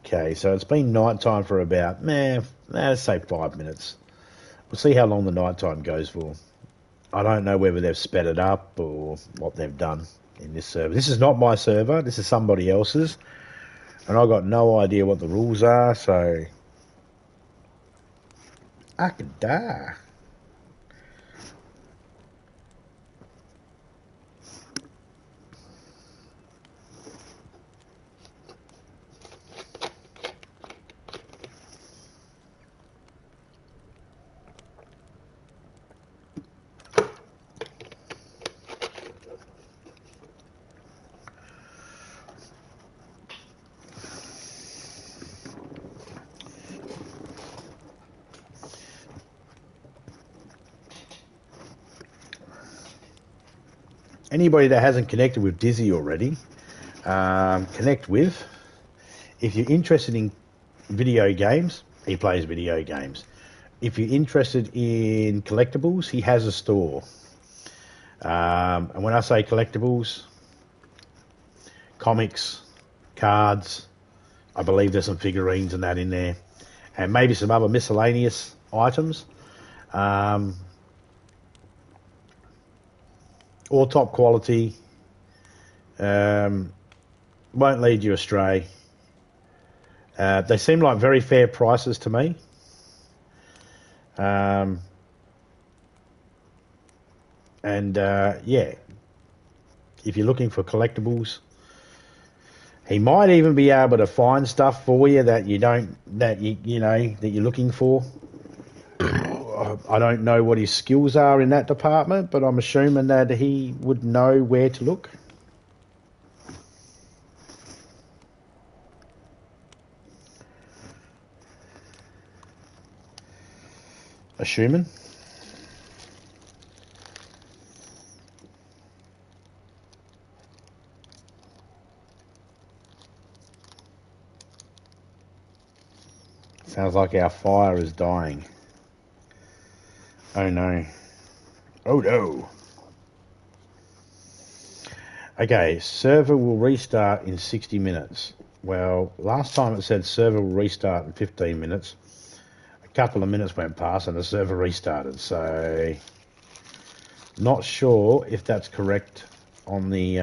Okay, so it's been nighttime for about, let's say 5 minutes. We'll see how long the nighttime goes for. I don't know whether they've sped it up or what they've done in this server. This is not my server. This is somebody else's. And I've got no idea what the rules are, so I could die. Anybody that hasn't connected with DayZ already, connect with. If you're interested in video games, he plays video games. If you're interested in collectibles, he has a store. And when I say collectibles, comics, cards, I believe there's some figurines and that in there, and maybe some other miscellaneous items. All top quality, won't lead you astray. They seem like very fair prices to me. Yeah, if you're looking for collectibles, He might even be able to find stuff for you that you don't, that you know, that you're looking for. I don't know what his skills are in that department, but I'm assuming that he would know where to look. Assuming. Sounds like our fire is dying. Oh no. Oh no. Okay, server will restart in 60 minutes. Well, last time it said server will restart in 15 minutes. A couple of minutes went past and the server restarted, so not sure if that's correct on the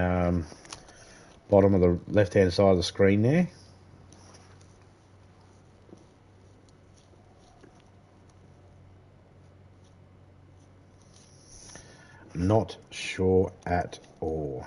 bottom of the left-hand side of the screen there. Not sure at all.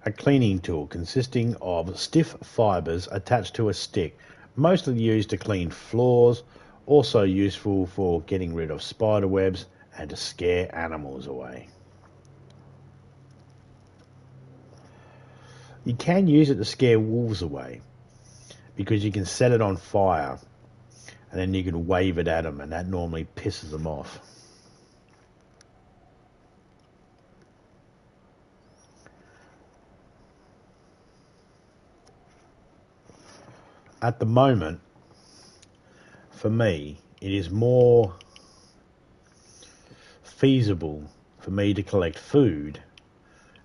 A cleaning tool consisting of stiff fibres attached to a stick, mostly used to clean floors, also useful for getting rid of spider webs and to scare animals away. You can use it to scare wolves away because you can set it on fire and then you can wave it at them and that normally pisses them off. At the moment, for me, it is more feasible for me to collect food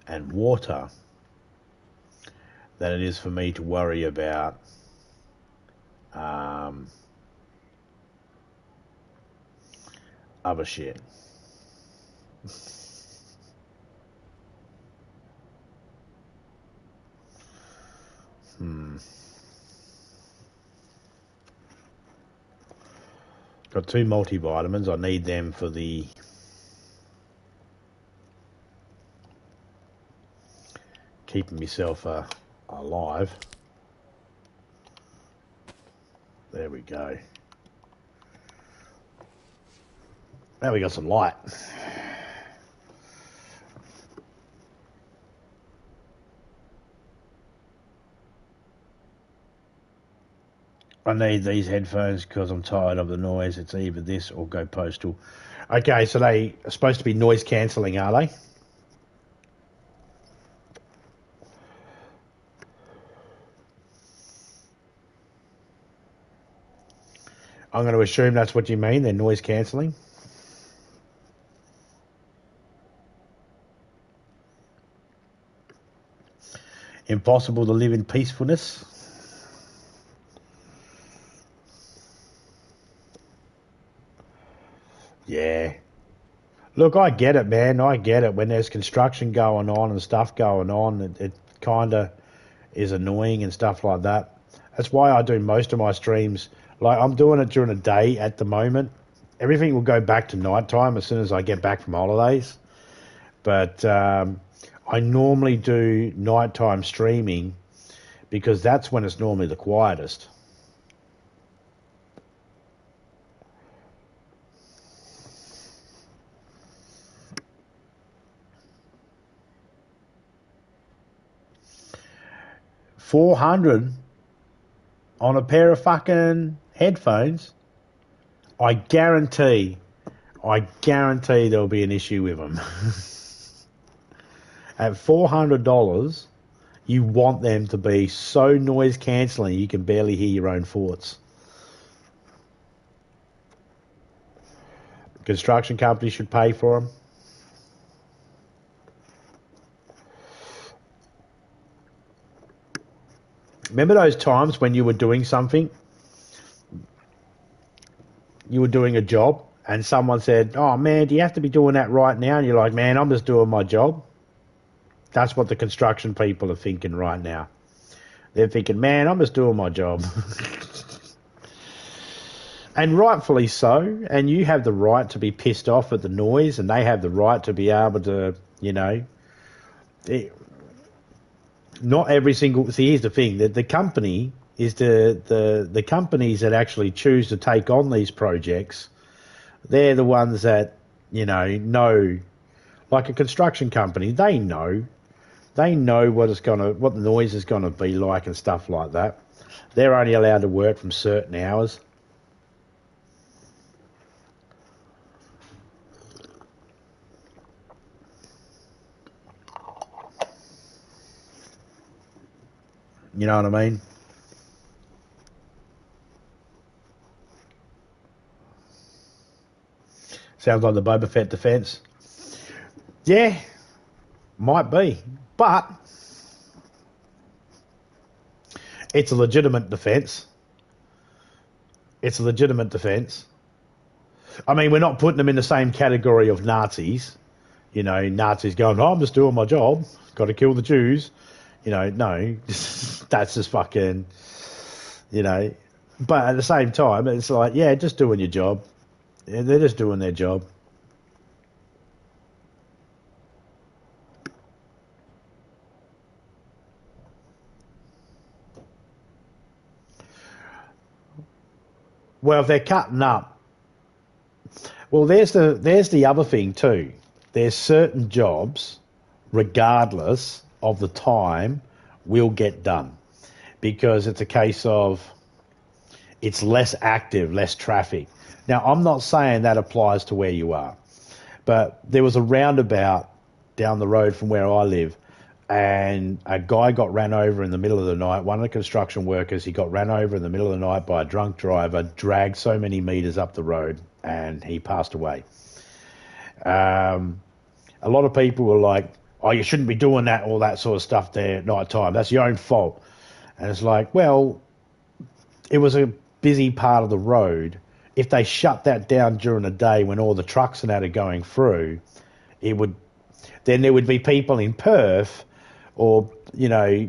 and water than it is for me to worry about other shit. Got 2 multivitamins. I need them for the keeping myself alive. There we go. Now we got some light. I need these headphones because I'm tired of the noise. It's either this or go postal. Okay, so they are supposed to be noise cancelling, are they? I'm going to assume that's what you mean. They're noise cancelling. Impossible to live in peacefulness. Yeah. Look, I get it, man. I get it. When there's construction going on and stuff going on, it kind of is annoying and stuff like that. That's why I do most of my streams. Like, I'm doing it during the day at the moment. Everything will go back to nighttime as soon as I get back from holidays. But I normally do nighttime streaming because that's when it's normally the quietest. $400 on a pair of fucking headphones. I guarantee I guarantee there'll be an issue with them. At $400, you want them to be so noise cancelling you can barely hear your own thoughts. Construction companies should pay for them. Remember those times when you were doing something? You were doing a job and someone said, "Oh man, do you have to be doing that right now?" And you're like, "Man, I'm just doing my job." That's what the construction people are thinking right now. They're thinking, "Man, I'm just doing my job." And rightfully so. And you have the right to be pissed off at the noise, and they have the right to be able to, not every single. See, here's the thing: that the company is the companies that actually choose to take on these projects. They're the ones that know, like a construction company. They know what the noise is gonna be like and stuff like that. They're only allowed to work from certain hours. You know what I mean? Sounds like the Boba Fett defence. Yeah, might be. But it's a legitimate defence. It's a legitimate defence. I mean, we're not putting them in the same category of Nazis. Nazis going, "Oh, I'm just doing my job. Got to kill the Jews." No, that's just fucking, But at the same time, it's like, yeah, just doing your job. They're just doing their job. Well, if they're cutting up, well, there's the other thing too. There's certain jobs, regardless of the time, will get done because it's a case of it's less active, less traffic. Now, I'm not saying that applies to where you are, but there was a roundabout down the road from where I live, and a guy got ran over in the middle of the night. One of the construction workers, he got ran over in the middle of the night by a drunk driver, dragged so many metres up the road, and he passed away. A lot of people were like, "Oh, you shouldn't be doing that, all that sort of stuff there at night time. That's your own fault." And it's like, well, it was a busy part of the road. If they shut that down during the day when all the trucks and that are going through, then there would be people in Perth or,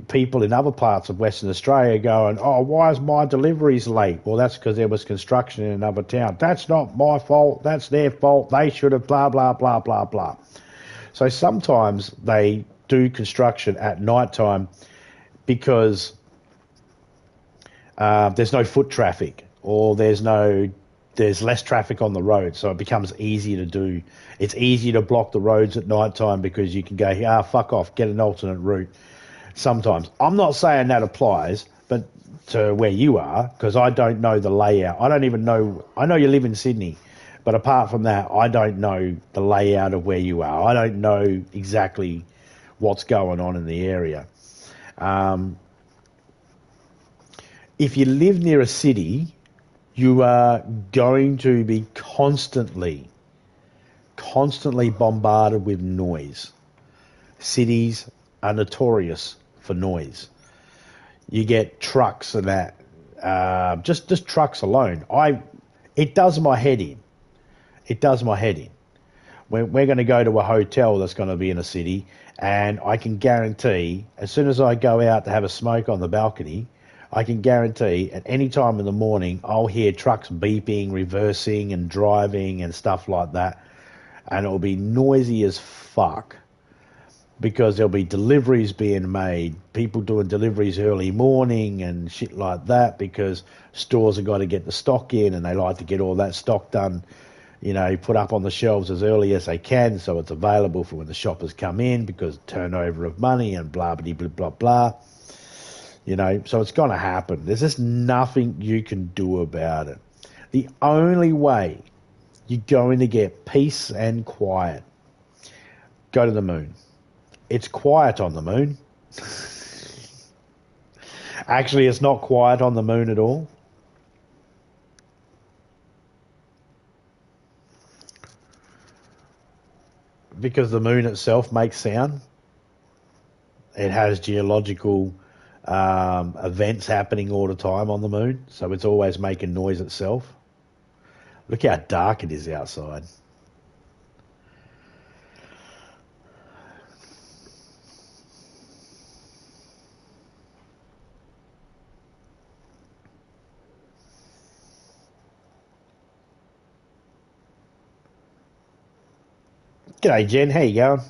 people in other parts of Western Australia going, "Oh, why is my deliveries late?" Well, that's because there was construction in another town. That's not my fault. That's their fault. They should have blah, blah, blah, blah, blah. So sometimes they do construction at night time because there's no foot traffic or there's less traffic on the road, so it becomes easier to do. It's easier to block the roads at night time because you can go, fuck off, get an alternate route. Sometimes. I'm not saying that applies, but to where you are, because I don't know the layout. I don't even know. I know you live in Sydney, but apart from that, I don't know the layout of where you are. I don't know exactly what's going on in the area. If you live near a city, you are going to be constantly bombarded with noise. Cities are notorious for noise. You get trucks and that. Just trucks alone. It does my head in. It does my head in. We're going to go to a hotel that's going to be in a city, and I can guarantee, as soon as I go out to have a smoke on the balcony, I can guarantee at any time in the morning I'll hear trucks beeping, reversing and driving and stuff like that. And it'll be noisy as fuck because there'll be deliveries being made, people doing deliveries early morning and shit like that because stores have got to get the stock in and they like to get all that stock done, put up on the shelves as early as they can so it's available for when the shoppers come in because turnover of money and blah, blah, blah, blah, blah. So it's going to happen. There's just nothing you can do about it. The only way You're going to get peace and quiet. Go to the moon. It's quiet on the moon. Actually, it's not quiet on the moon at all. Because the moon itself makes sound. It has geological events happening all the time on the moon, so it's always making noise itself. Look how dark it is outside. G'day, Jen. How you going?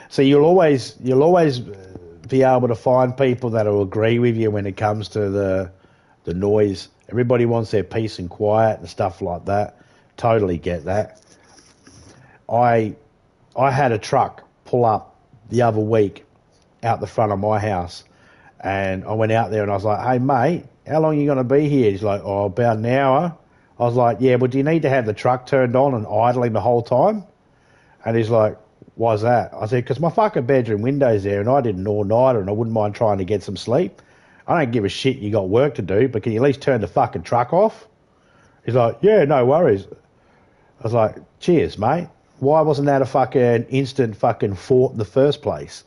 So you'll always be able to find people that will agree with you when it comes to the noise. Everybody wants their peace and quiet and stuff like that. Totally get that. I had a truck pull up the other week out the front of my house, and I went out there and I was like, "Hey mate, how long are you going to be here?" He's like, "Oh, about an hour." I was like, "Yeah, but do you need to have the truck turned on and idling the whole time?" And he's like, "Why's that?" I said, "Because my fucking bedroom window's there and I did an all-nighter and I wouldn't mind trying to get some sleep. I don't give a shit you got work to do, but can you at least turn the fucking truck off?" He's like, "Yeah, no worries." I was like, "Cheers, mate. Why wasn't that a fucking instant fucking thought in the first place?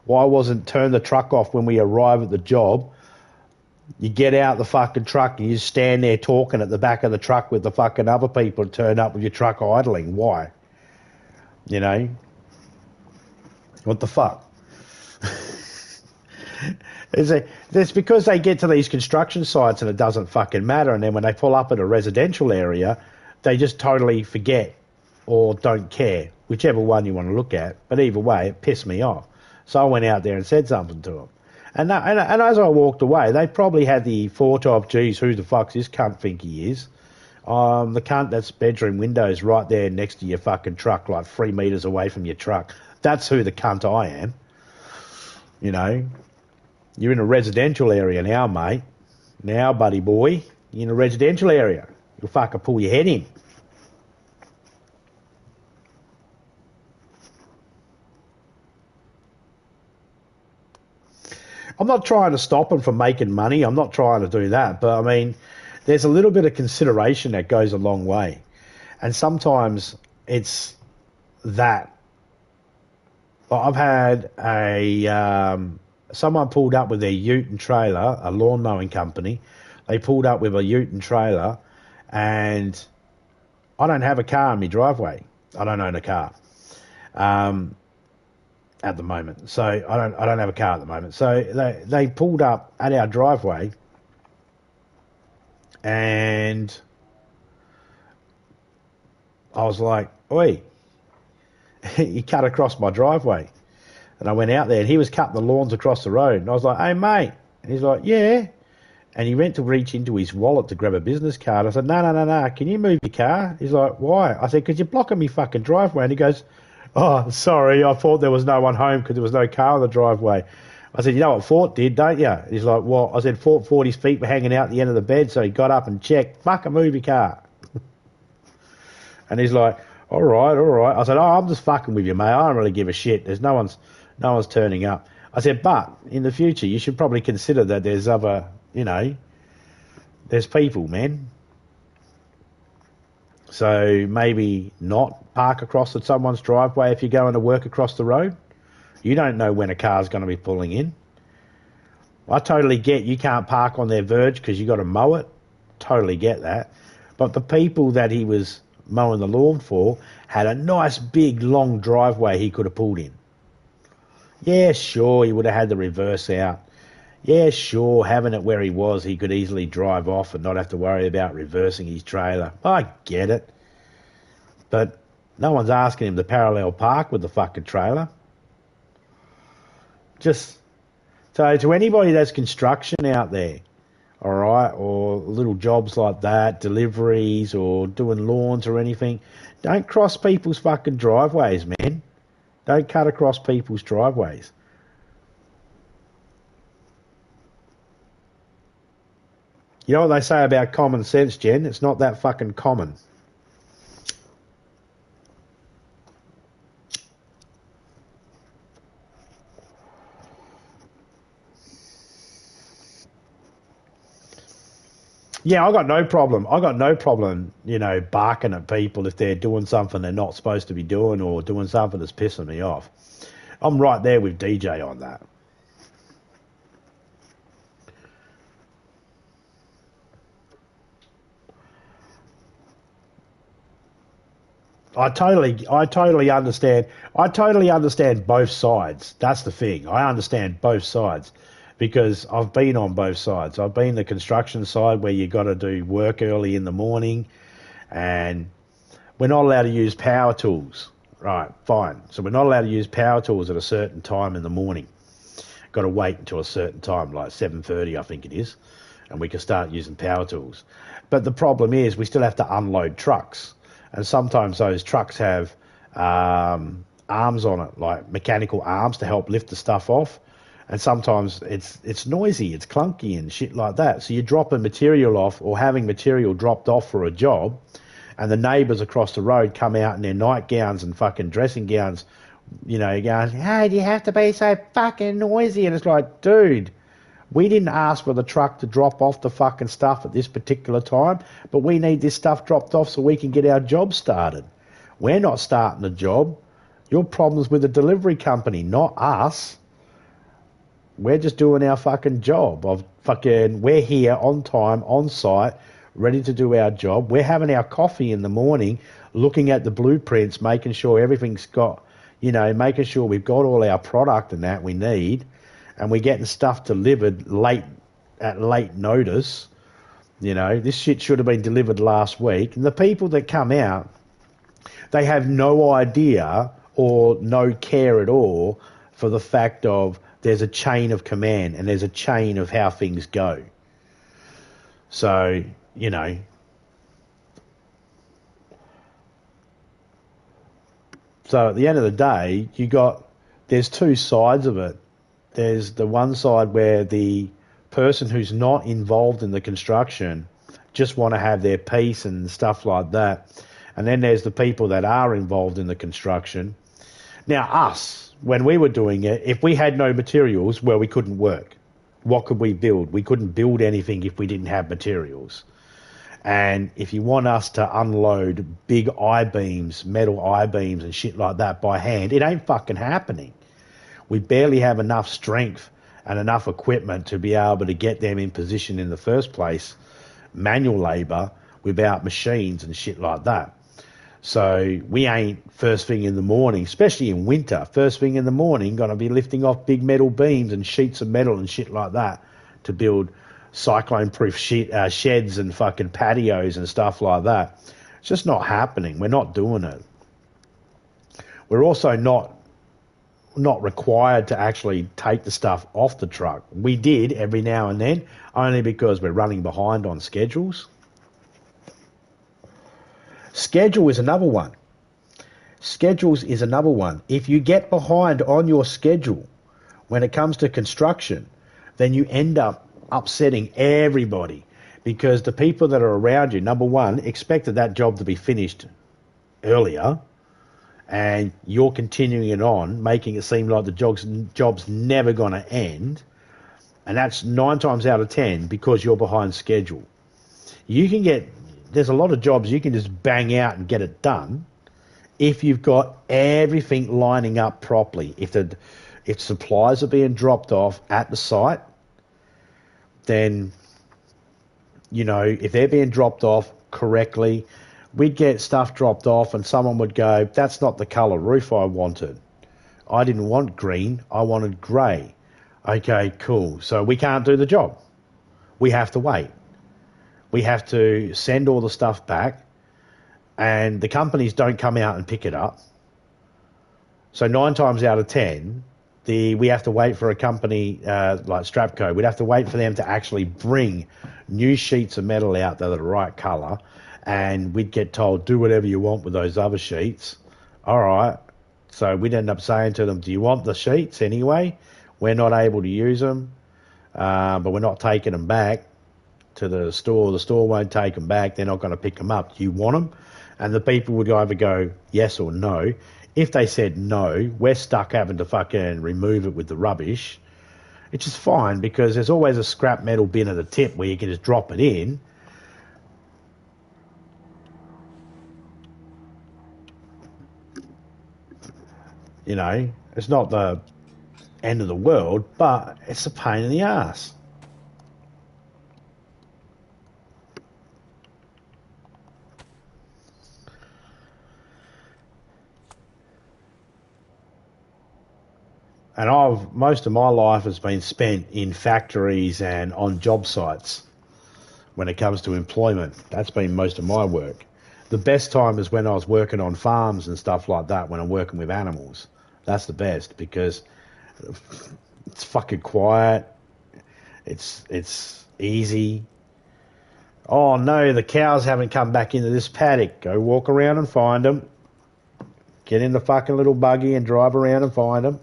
Why wasn't turn the truck off when we arrive at the job? You get out the fucking truck and you just stand there talking at the back of the truck with the fucking other people and turn up with your truck idling. Why? You know? What the fuck?" It's because they get to these construction sites and it doesn't fucking matter, and then when they pull up at a residential area, they just totally forget or don't care, whichever one you want to look at. But either way, it pissed me off. So I went out there and said something to them. And as I walked away, they probably had the thought of, "Geez, who the fuck's this cunt think he is?" The cunt that's bedroom windows right there next to your fucking truck, like 3 metres away from your truck. That's who the cunt I am. You know? You're in a residential area now, mate. Now, buddy boy, you're in a residential area. You'll fucking pull your head in. I'm not trying to stop them from making money. I'm not trying to do that. But, I mean, there's a little bit of consideration that goes a long way. And sometimes it's that. I've had someone pulled up with their ute and trailer, a lawn mowing company. They pulled up with a ute and trailer, and I don't have a car in my driveway. I don't own a car. At the moment. So I don't have a car at the moment. So they pulled up at our driveway and I was like, "Oi," he cut across my driveway. And I went out there and he was cutting the lawns across the road. And I was like, "Hey mate." And he's like, "Yeah." And he went to reach into his wallet to grab a business card. I said, No. Can you move your car?" He's like, "Why?" I said, "Because you're blocking me fucking driveway." And he goes, "Oh, sorry, I thought there was no one home because there was no car in the driveway." I said, "You know what Fort did, don't you?" He's like, "What?" I said, "Fort thought his feet were hanging out the end of the bed, so he got up and checked. Fucking move your car." And he's like, all right. I said, "Oh, I'm just fucking with you, mate. I don't really give a shit. There's no one's turning up." I said, "But in the future, you should probably consider that there's other, there's people, man. So maybe not park across at someone's driveway if you're going to work across the road. You don't know when a car's going to be pulling in. I totally get you can't park on their verge because you got to mow it. Totally get that. But the people that he was mowing the lawn for had a nice big long driveway he could have pulled in. Yeah, sure, he would have had the reverse out. Yeah, sure, having it where he was, he could easily drive off and not have to worry about reversing his trailer. I get it. But no one's asking him to parallel park with the fucking trailer. Just, so to anybody that's construction out there, all right, or little jobs like that, deliveries or doing lawns or anything, don't cross people's fucking driveways, man. Don't cut across people's driveways. You know what they say about common sense, Jen? It's not that fucking common. Yeah, I got no problem. I got no problem, barking at people if they're doing something they're not supposed to be doing or doing something that's pissing me off. I'm right there with DJ on that. I totally understand. I totally understand both sides. That's the thing. I understand both sides because I've been on both sides. I've been the construction side where you got to do work early in the morning, and we're not allowed to use power tools. Right, fine. So we're not allowed to use power tools at a certain time in the morning. Got to wait until a certain time, like 7:30, I think it is, and we can start using power tools. But the problem is we still have to unload trucks, and sometimes those trucks have arms on it, like mechanical arms to help lift the stuff off. And sometimes it's noisy, it's clunky and shit like that. So you're dropping material off or having material dropped off for a job, and the neighbours across the road come out in their nightgowns and fucking dressing gowns, going, hey, do you have to be so fucking noisy? And it's like, dude, we didn't ask for the truck to drop off the fucking stuff at this particular time, but we need this stuff dropped off so we can get our job started. We're not starting the job. Your problem's with the delivery company, not us. We're just doing our fucking job. We're here on time, on site, ready to do our job. We're having our coffee in the morning, looking at the blueprints, making sure everything's got, making sure we've got all our product and that we need, and we're getting stuff delivered at late notice. This shit should have been delivered last week. And the people that come out, they have no idea or no care at all for the fact of there's a chain of command and there's a chain of how things go. So, So at the end of the day, there's two sides of it. There's the one side where the person who's not involved in the construction just want to have their peace and stuff like that. And then there's the people that are involved in the construction. Now, us, when we were doing it, if we had no materials, well, we couldn't work. What could we build? We couldn't build anything if we didn't have materials. And if you want us to unload big I-beams, metal I-beams and shit like that by hand, it ain't fucking happening. We barely have enough strength and enough equipment to be able to get them in position in the first place, manual labour, without machines and shit like that. So we ain't first thing in the morning, especially in winter, first thing in the morning, going to be lifting off big metal beams and sheets of metal and shit like that to build cyclone-proof sheds and fucking patios and stuff like that. It's just not happening. We're not doing it. We're also not required to actually take the stuff off the truck. We did every now and then, only because we're running behind on schedules. Schedule is another one. Schedules is another one. If you get behind on your schedule when it comes to construction, then you end up upsetting everybody, because the people that are around you, number one, expected that job to be finished earlier, and you're continuing it on, making it seem like the job's never going to end, and that's 9 times out of 10 because you're behind schedule. There's a lot of jobs you can just bang out and get it done if you've got everything lining up properly. If supplies are being dropped off at the site, then, if they're being dropped off correctly, we'd get stuff dropped off and someone would go, that's not the colour roof I wanted. I didn't want green, I wanted grey. Okay, cool. So we can't do the job. We have to wait. We have to send all the stuff back, and the companies don't come out and pick it up. So 9 times out of 10, we have to wait for a company like Strapco. We'd have to wait for them to actually bring new sheets of metal out that are the right colour, and we'd get told, do whatever you want with those other sheets. All right. So we'd end up saying to them, do you want the sheets anyway? We're not able to use them, but we're not taking them back to the store. The store won't take them back. They're not going to pick them up. Do you want them? And the people would either go yes or no. If they said no, we're stuck having to fucking remove it with the rubbish, which is fine because there's always a scrap metal bin at the tip where you can just drop it in. You know, it's not the end of the world, but it's a pain in the ass. And most of my life has been spent in factories and on job sites when it comes to employment. That's been most of my work. The best time is when I was working on farms and stuff like that, when I'm working with animals. That's the best because it's fucking quiet. It's easy. Oh no, the cows haven't come back into this paddock. Go walk around and find them. Get in the fucking little buggy and drive around and find them.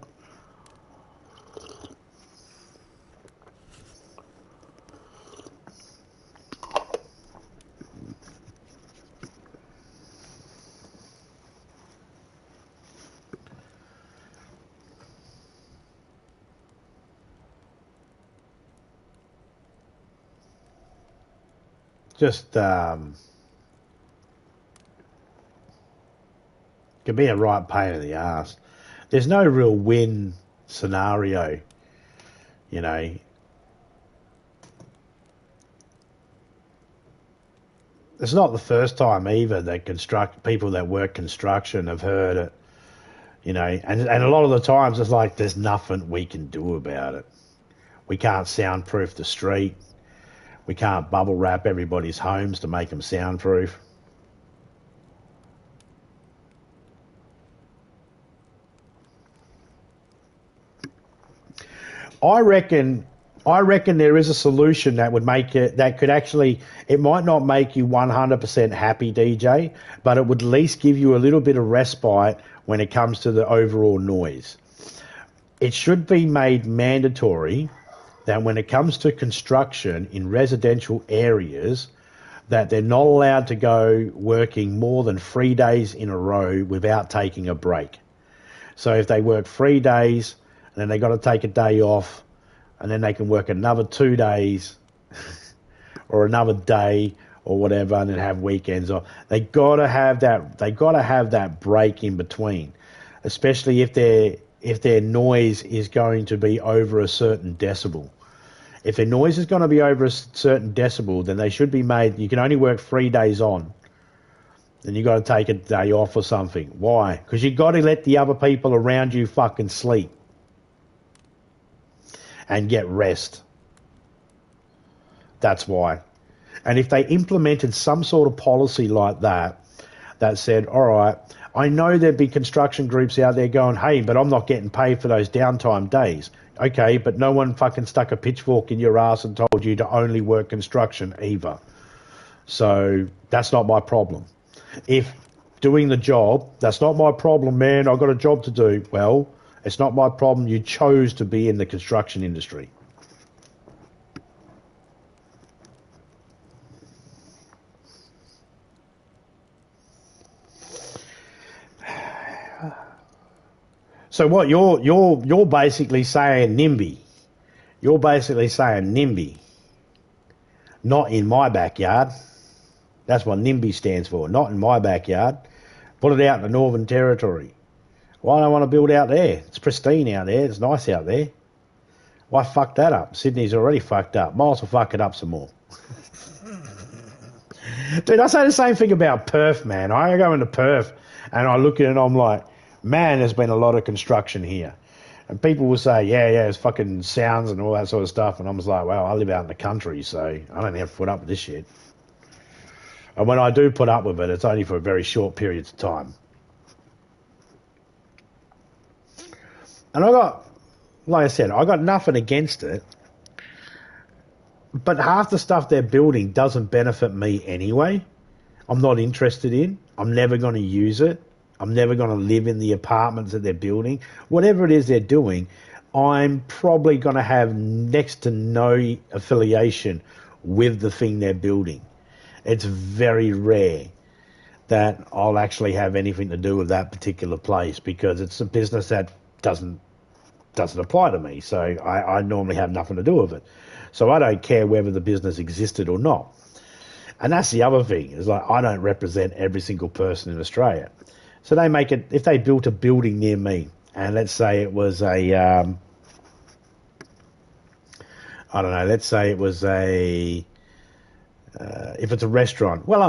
Just can be a right pain in the ass. There's no real win scenario, you know. It's not the first time either that people that work construction have heard it, you know, and a lot of the times it's like there's nothing we can do about it. We can't soundproof the street. We can't bubble wrap everybody's homes to make them soundproof. I reckon there is a solution that would make it, that could actually, it might not make you 100% happy, DJ, but it would at least give you a little bit of respite when it comes to the overall noise. It should be made mandatory that when it comes to construction in residential areas, that they're not allowed to go working more than 3 days in a row without taking a break. So if they work 3 days and then they got to take a day off and then they can work another 2 days or another day or whatever and then have weekends off, they got to have that break in between, especially if their noise is going to be over a certain decibel. If their noise is going to be over a certain decibel, then they should be made, you can only work 3 days on, then you got to take a day off or something. Why? Because you got to let the other people around you fucking sleep and get rest. That's why. And if they implemented some sort of policy like that said, all right, I know there'd be construction groups out there going, hey, but I'm not getting paid for those downtime days. Okay, but no one fucking stuck a pitchfork in your ass and told you to only work construction either. So that's not my problem. If doing the job, that's not my problem, man, I've got a job to do. Well, it's not my problem. You chose to be in the construction industry. So what you're basically saying, NIMBY. You're basically saying NIMBY. Not in my backyard. That's what NIMBY stands for. Not in my backyard. Put it out in the Northern Territory. Why don't I want to build out there? It's pristine out there. It's nice out there. Why fuck that up? Sydney's already fucked up. Might as well fuck it up some more. Dude, I say the same thing about Perth, man. I go into Perth and I look at it and I'm like, man, there's been a lot of construction here. And people will say, yeah, it's fucking sounds and all that sort of stuff. And I'm just like, well, I live out in the country, so I don't have to put up with this shit. And when I do put up with it, it's only for very short periods of time. And like I said, I got nothing against it. But half the stuff they're building doesn't benefit me anyway. I'm not interested in. I'm never going to use it. I'm never going to live in the apartments that they're building. Whatever it is they're doing, I'm probably going to have next to no affiliation with the thing they're building. It's very rare that I'll actually have anything to do with that particular place because it's a business that doesn't apply to me. So I normally have nothing to do with it. So I don't care whether the business existed or not. And that's the other thing, is like I don't represent every single person in Australia. So they make it, if they built a building near me, and let's say it was a, I don't know, let's say it was a, if it's a restaurant, well,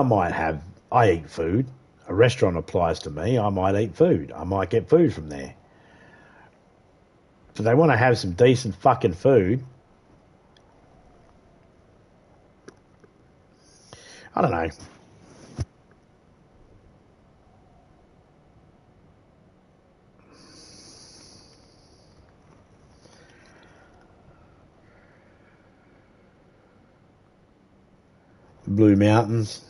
I eat food. A restaurant applies to me. I might eat food. I might get food from there. So they want to have some decent fucking food. I don't know. Blue Mountains.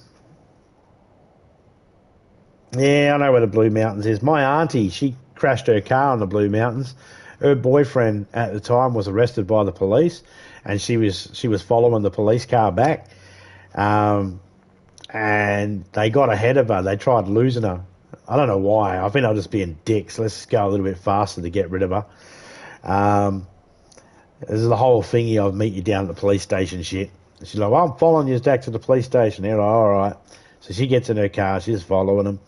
Yeah, I know where the Blue Mountains is. My auntie, she crashed her car on the Blue Mountains. Her boyfriend at the time was arrested by the police, and she was following the police car back, and they got ahead of her. They tried losing her. I don't know why. I think I was just being dicks. Let's just go a little bit faster to get rid of her. This is the whole thingy of meet you down at the police station shit. She's like, well, I'm following you back to the police station. They're like, all right. So she gets in her car. She's following them.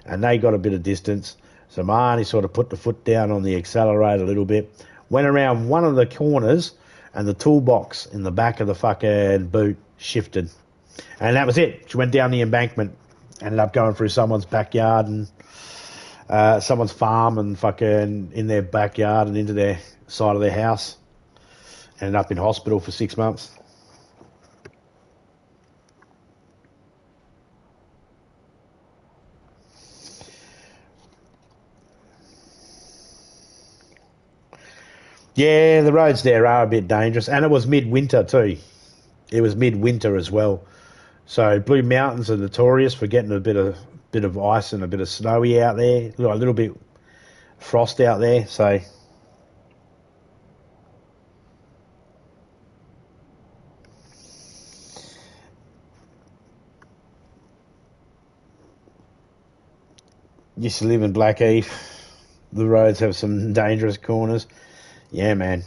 And they got a bit of distance. So my auntie sort of put the foot down on the accelerator a little bit. Went around one of the corners. And the toolbox in the back of the fucking boot shifted. And that was it. She went down the embankment. Ended up going through someone's backyard and someone's farm and fucking in their backyard and into their side of their house. Ended up in hospital for 6 months. Yeah, the roads there are a bit dangerous, and it was midwinter too. It was midwinter as well. So Blue Mountains are notorious for getting a bit of ice and a bit of snowy out there, like a little bit frost out there. So used to live in Blackheath. The roads have some dangerous corners. Yeah, man.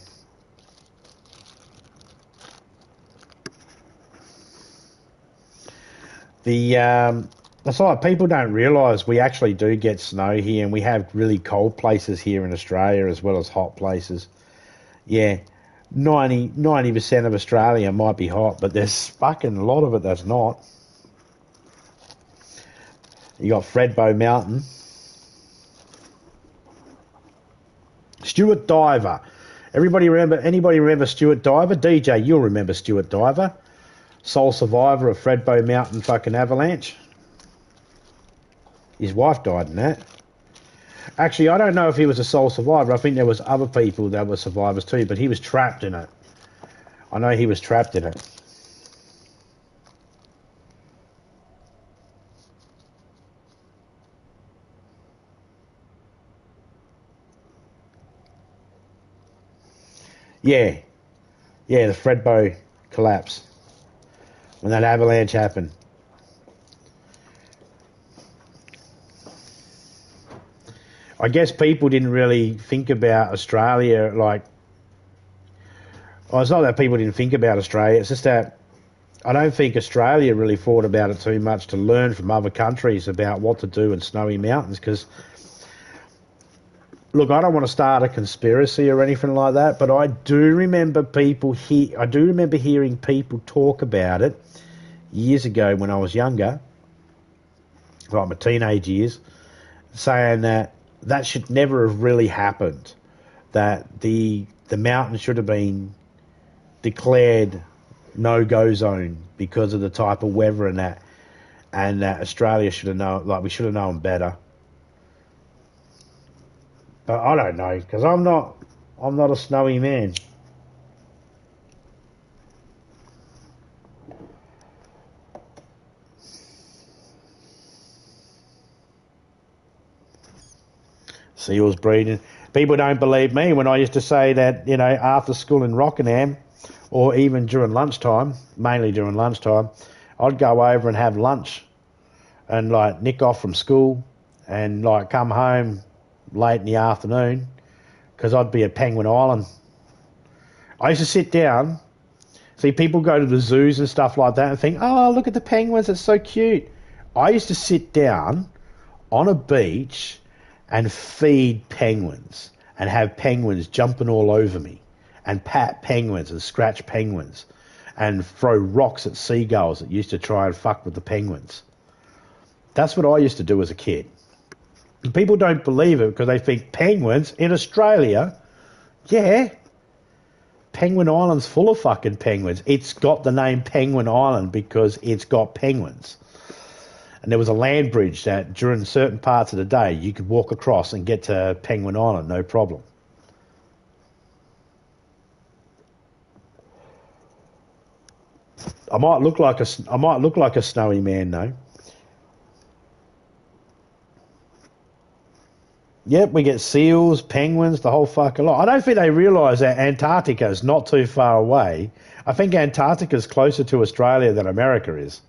That's why people don't realise we actually do get snow here, and we have really cold places here in Australia as well as hot places. Yeah, 90% of Australia might be hot, but there's fucking a lot of it that's not. You got Fredbo Mountain. Stuart Diver. Anybody remember Stuart Diver? DJ, you'll remember Stuart Diver. Sole survivor of Fredbo Mountain fucking avalanche. His wife died in that. Actually, I don't know if he was a sole survivor. I think there was other people that were survivors too, but he was trapped in it. I know he was trapped in it. Yeah. Yeah, the Fredbo collapse. When that avalanche happened. I guess people didn't really think about Australia like... Well, it's not that people didn't think about Australia, it's just that I don't think Australia really thought about it too much to learn from other countries about what to do in snowy mountains, because... Look, I don't want to start a conspiracy or anything like that, but I do remember hearing people talk about it years ago when I was younger, like my teenage years, saying that should never have really happened. That the mountain should have been declared no-go zone because of the type of weather and that Australia should have known, like we should have known better. But I don't know, because I'm not a snowy man. Seals breeding. People don't believe me when I used to say that, after school in Rockingham, or even during lunchtime, mainly during lunchtime, I'd go over and have lunch and like nick off from school and like come home late in the afternoon because I'd be at Penguin Island. I used to sit down, see people go to the zoos and stuff like that and think, oh, look at the penguins, it's so cute. I used to sit down on a beach and feed penguins and have penguins jumping all over me and pat penguins and scratch penguins and throw rocks at seagulls that used to try and fuck with the penguins. That's what I used to do as a kid. And people don't believe it because they think penguins in Australia, yeah, Penguin Island's full of fucking penguins. It's got the name Penguin Island because it's got penguins. And there was a land bridge that during certain parts of the day you could walk across and get to Penguin Island, no problem. I might look like a snowy man though. Yep, we get seals, penguins, the whole fucking lot. I don't think they realise that Antarctica is not too far away. I think Antarctica is closer to Australia than America is.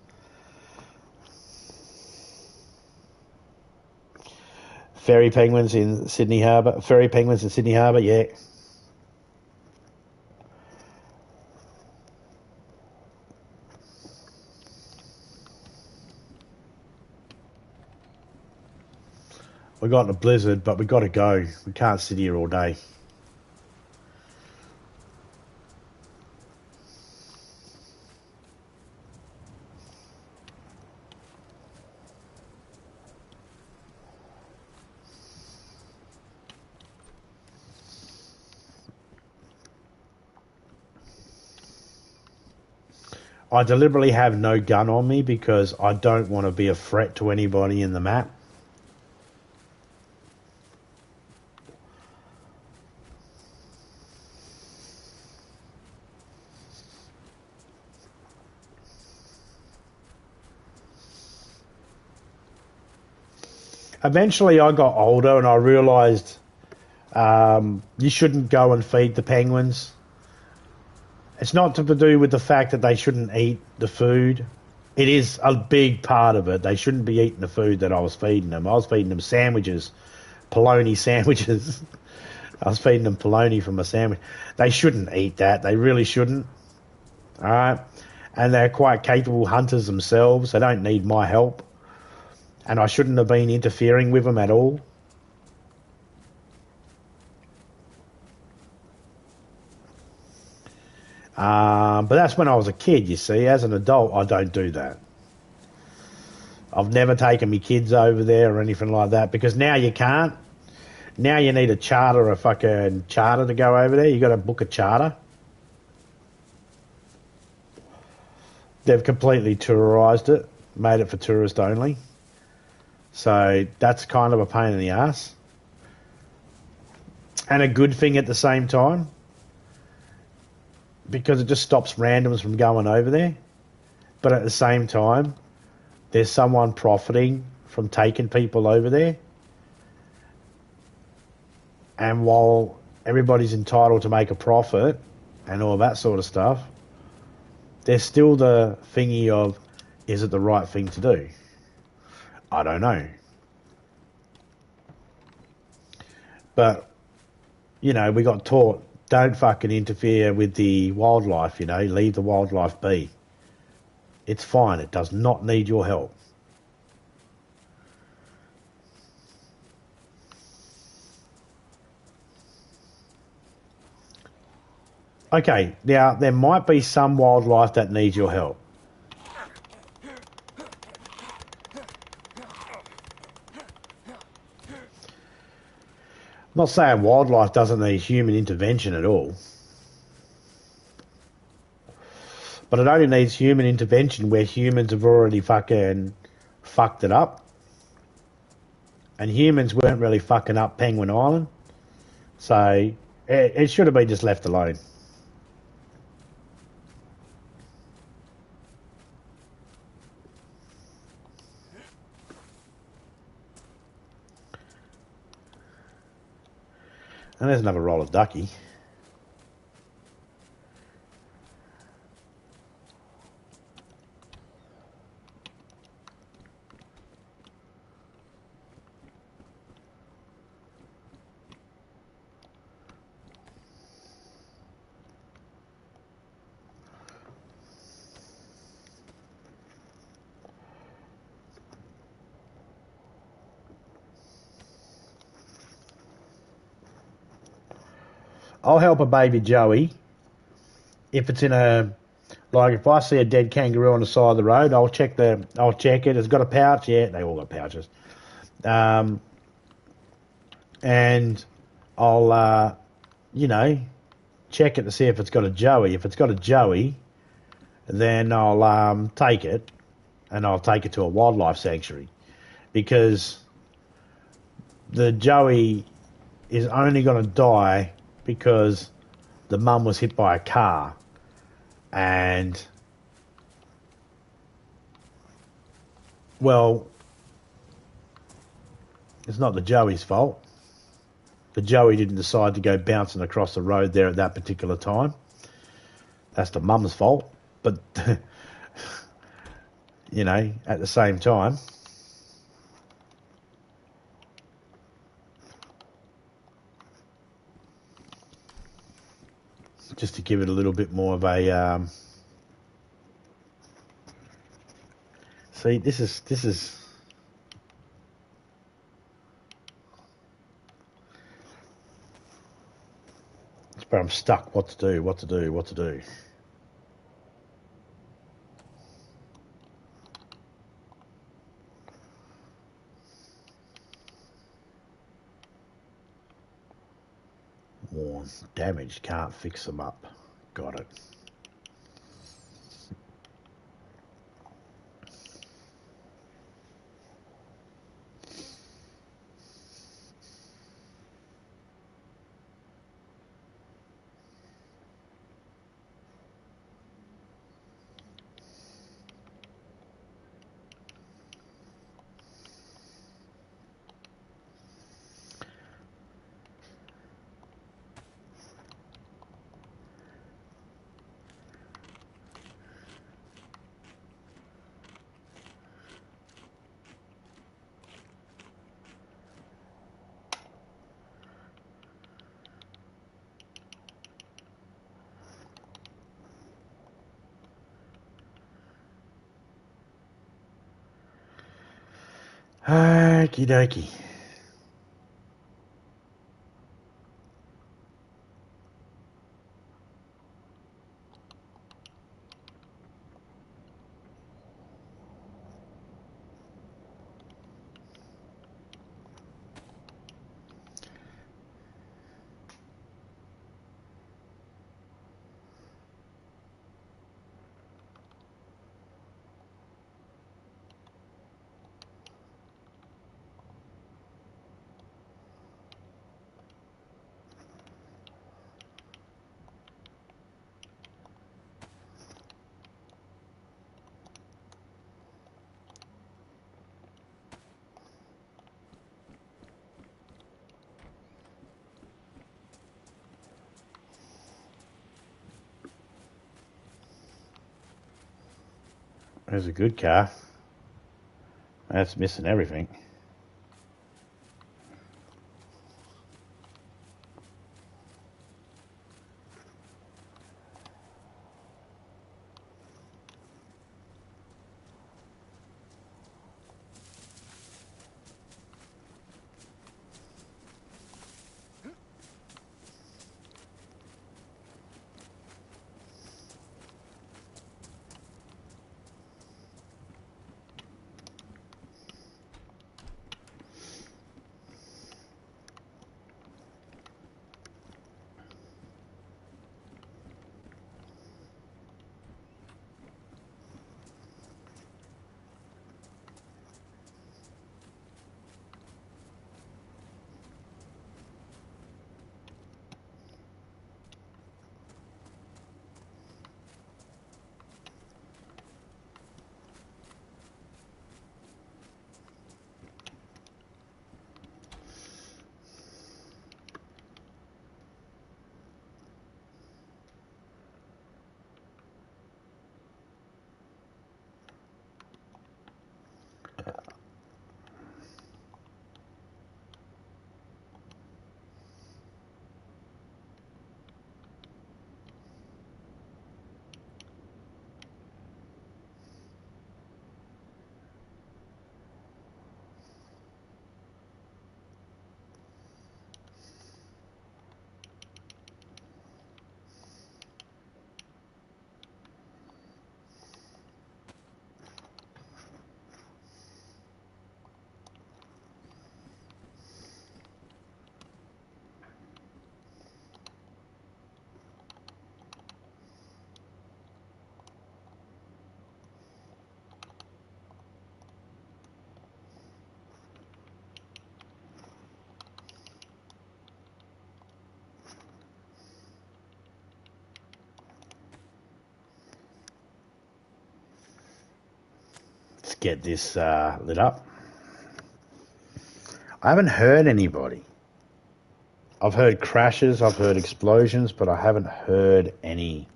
Ferry penguins in Sydney Harbour. Yeah. We got in a blizzard, but we got to go. We can't sit here all day. I deliberately have no gun on me because I don't want to be a threat to anybody in the map. Eventually I got older and I realised you shouldn't go and feed the penguins. It's not to do with the fact that they shouldn't eat the food. It is a big part of it. They shouldn't be eating the food that I was feeding them. I was feeding them sandwiches, polony sandwiches. I was feeding them polony from a sandwich. They shouldn't eat that. They really shouldn't. All right? And they're quite capable hunters themselves. They don't need my help. And I shouldn't have been interfering with them at all. But that's when I was a kid, you see. As an adult, I don't do that. I've never taken me kids over there or anything like that because now you can't. Now you need a fucking charter to go over there. You got to book a charter. They've completely tourised it, made it for tourist only. So that's kind of a pain in the ass. And a good thing at the same time, because it just stops randoms from going over there. But at the same time, there's someone profiting from taking people over there. And while everybody's entitled to make a profit and all that sort of stuff, there's still the thingy of, is it the right thing to do? I don't know. But, you know, we got taught, don't fucking interfere with the wildlife, you know, leave the wildlife be. It's fine. It does not need your help. Okay, now there might be some wildlife that needs your help. I'm not saying wildlife doesn't need human intervention at all. But it only needs human intervention where humans have already fucking fucked it up. And humans weren't really fucking up Penguin Island. So it should have been just left alone. And there's another roll of ducky. I'll help a baby Joey if it's in a, like if I see a dead kangaroo on the side of the road, I'll check it. It's got a pouch. Yeah, they all got pouches. And I'll check it to see if it's got a Joey. If it's got a Joey, then I'll take it, and I'll take it to a wildlife sanctuary, because the Joey is only going to die because the mum was hit by a car, and well, it's not the Joey's fault. The Joey didn't decide to go bouncing across the road there at that particular time. That's the mum's fault. But, at the same time, just to give it a little bit more of a... see, this is... But I'm stuck. What to do. Worn, damaged, can't fix them up. Got it. Okie dokie. There's a good car. That's missing everything. get this lit up. I haven't heard anybody. I've heard crashes, I've heard explosions, but I haven't heard any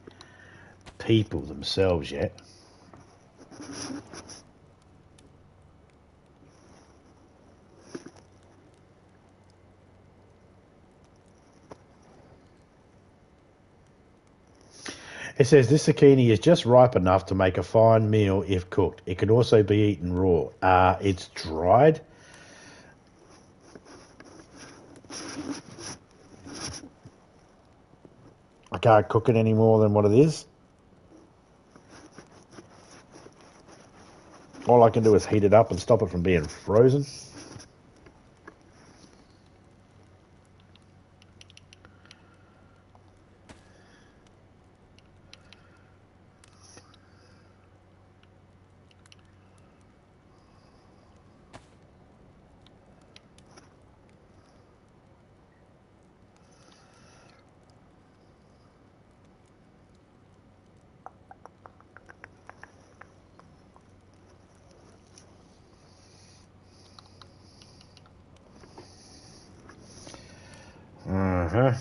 people themselves yet. It says this zucchini is just ripe enough to make a fine meal if cooked. It can also be eaten raw. It's dried. I can't cook it any more than what it is. All I can do is heat it up and stop it from being frozen. Uh-huh.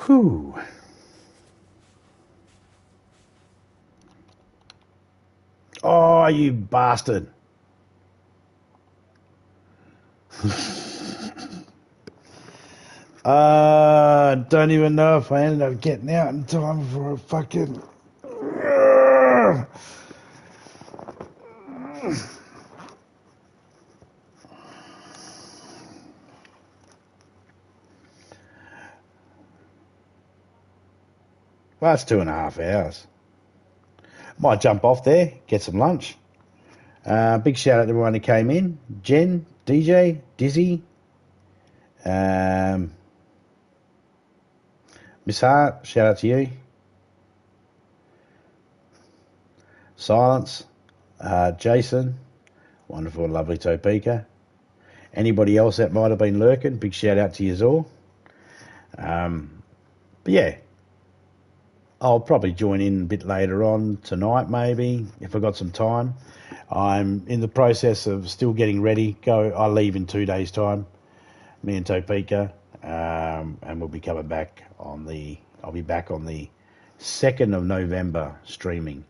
Whew. Oh, you bastard. Don't even know if I ended up getting out in time for a fucking... Well, that's 2.5 hours. Might jump off there, get some lunch. Big shout out to everyone who came in. Jen, DJ, Dizzy, Miss Hart, shout out to you. Silence, Jason, wonderful and lovely Topeka. Anybody else that might have been lurking, big shout out to you all. But yeah, I'll probably join in a bit later on tonight, maybe, if I've got some time. I'm in the process of still getting ready. I leave in 2 days' time, me and Topeka, and we'll be coming back I'll be back on the 2nd of November streaming.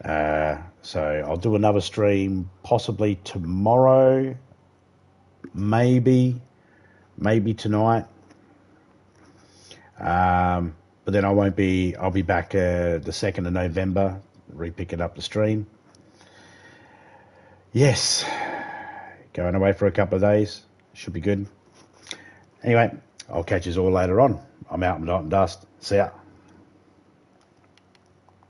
So I'll do another stream possibly tomorrow, maybe tonight. But then I'll be back the 2nd of November, re-picking up the stream. Yes, going away for a couple of days. Should be good. Anyway, I'll catch you all later on. I'm out and dust. See ya.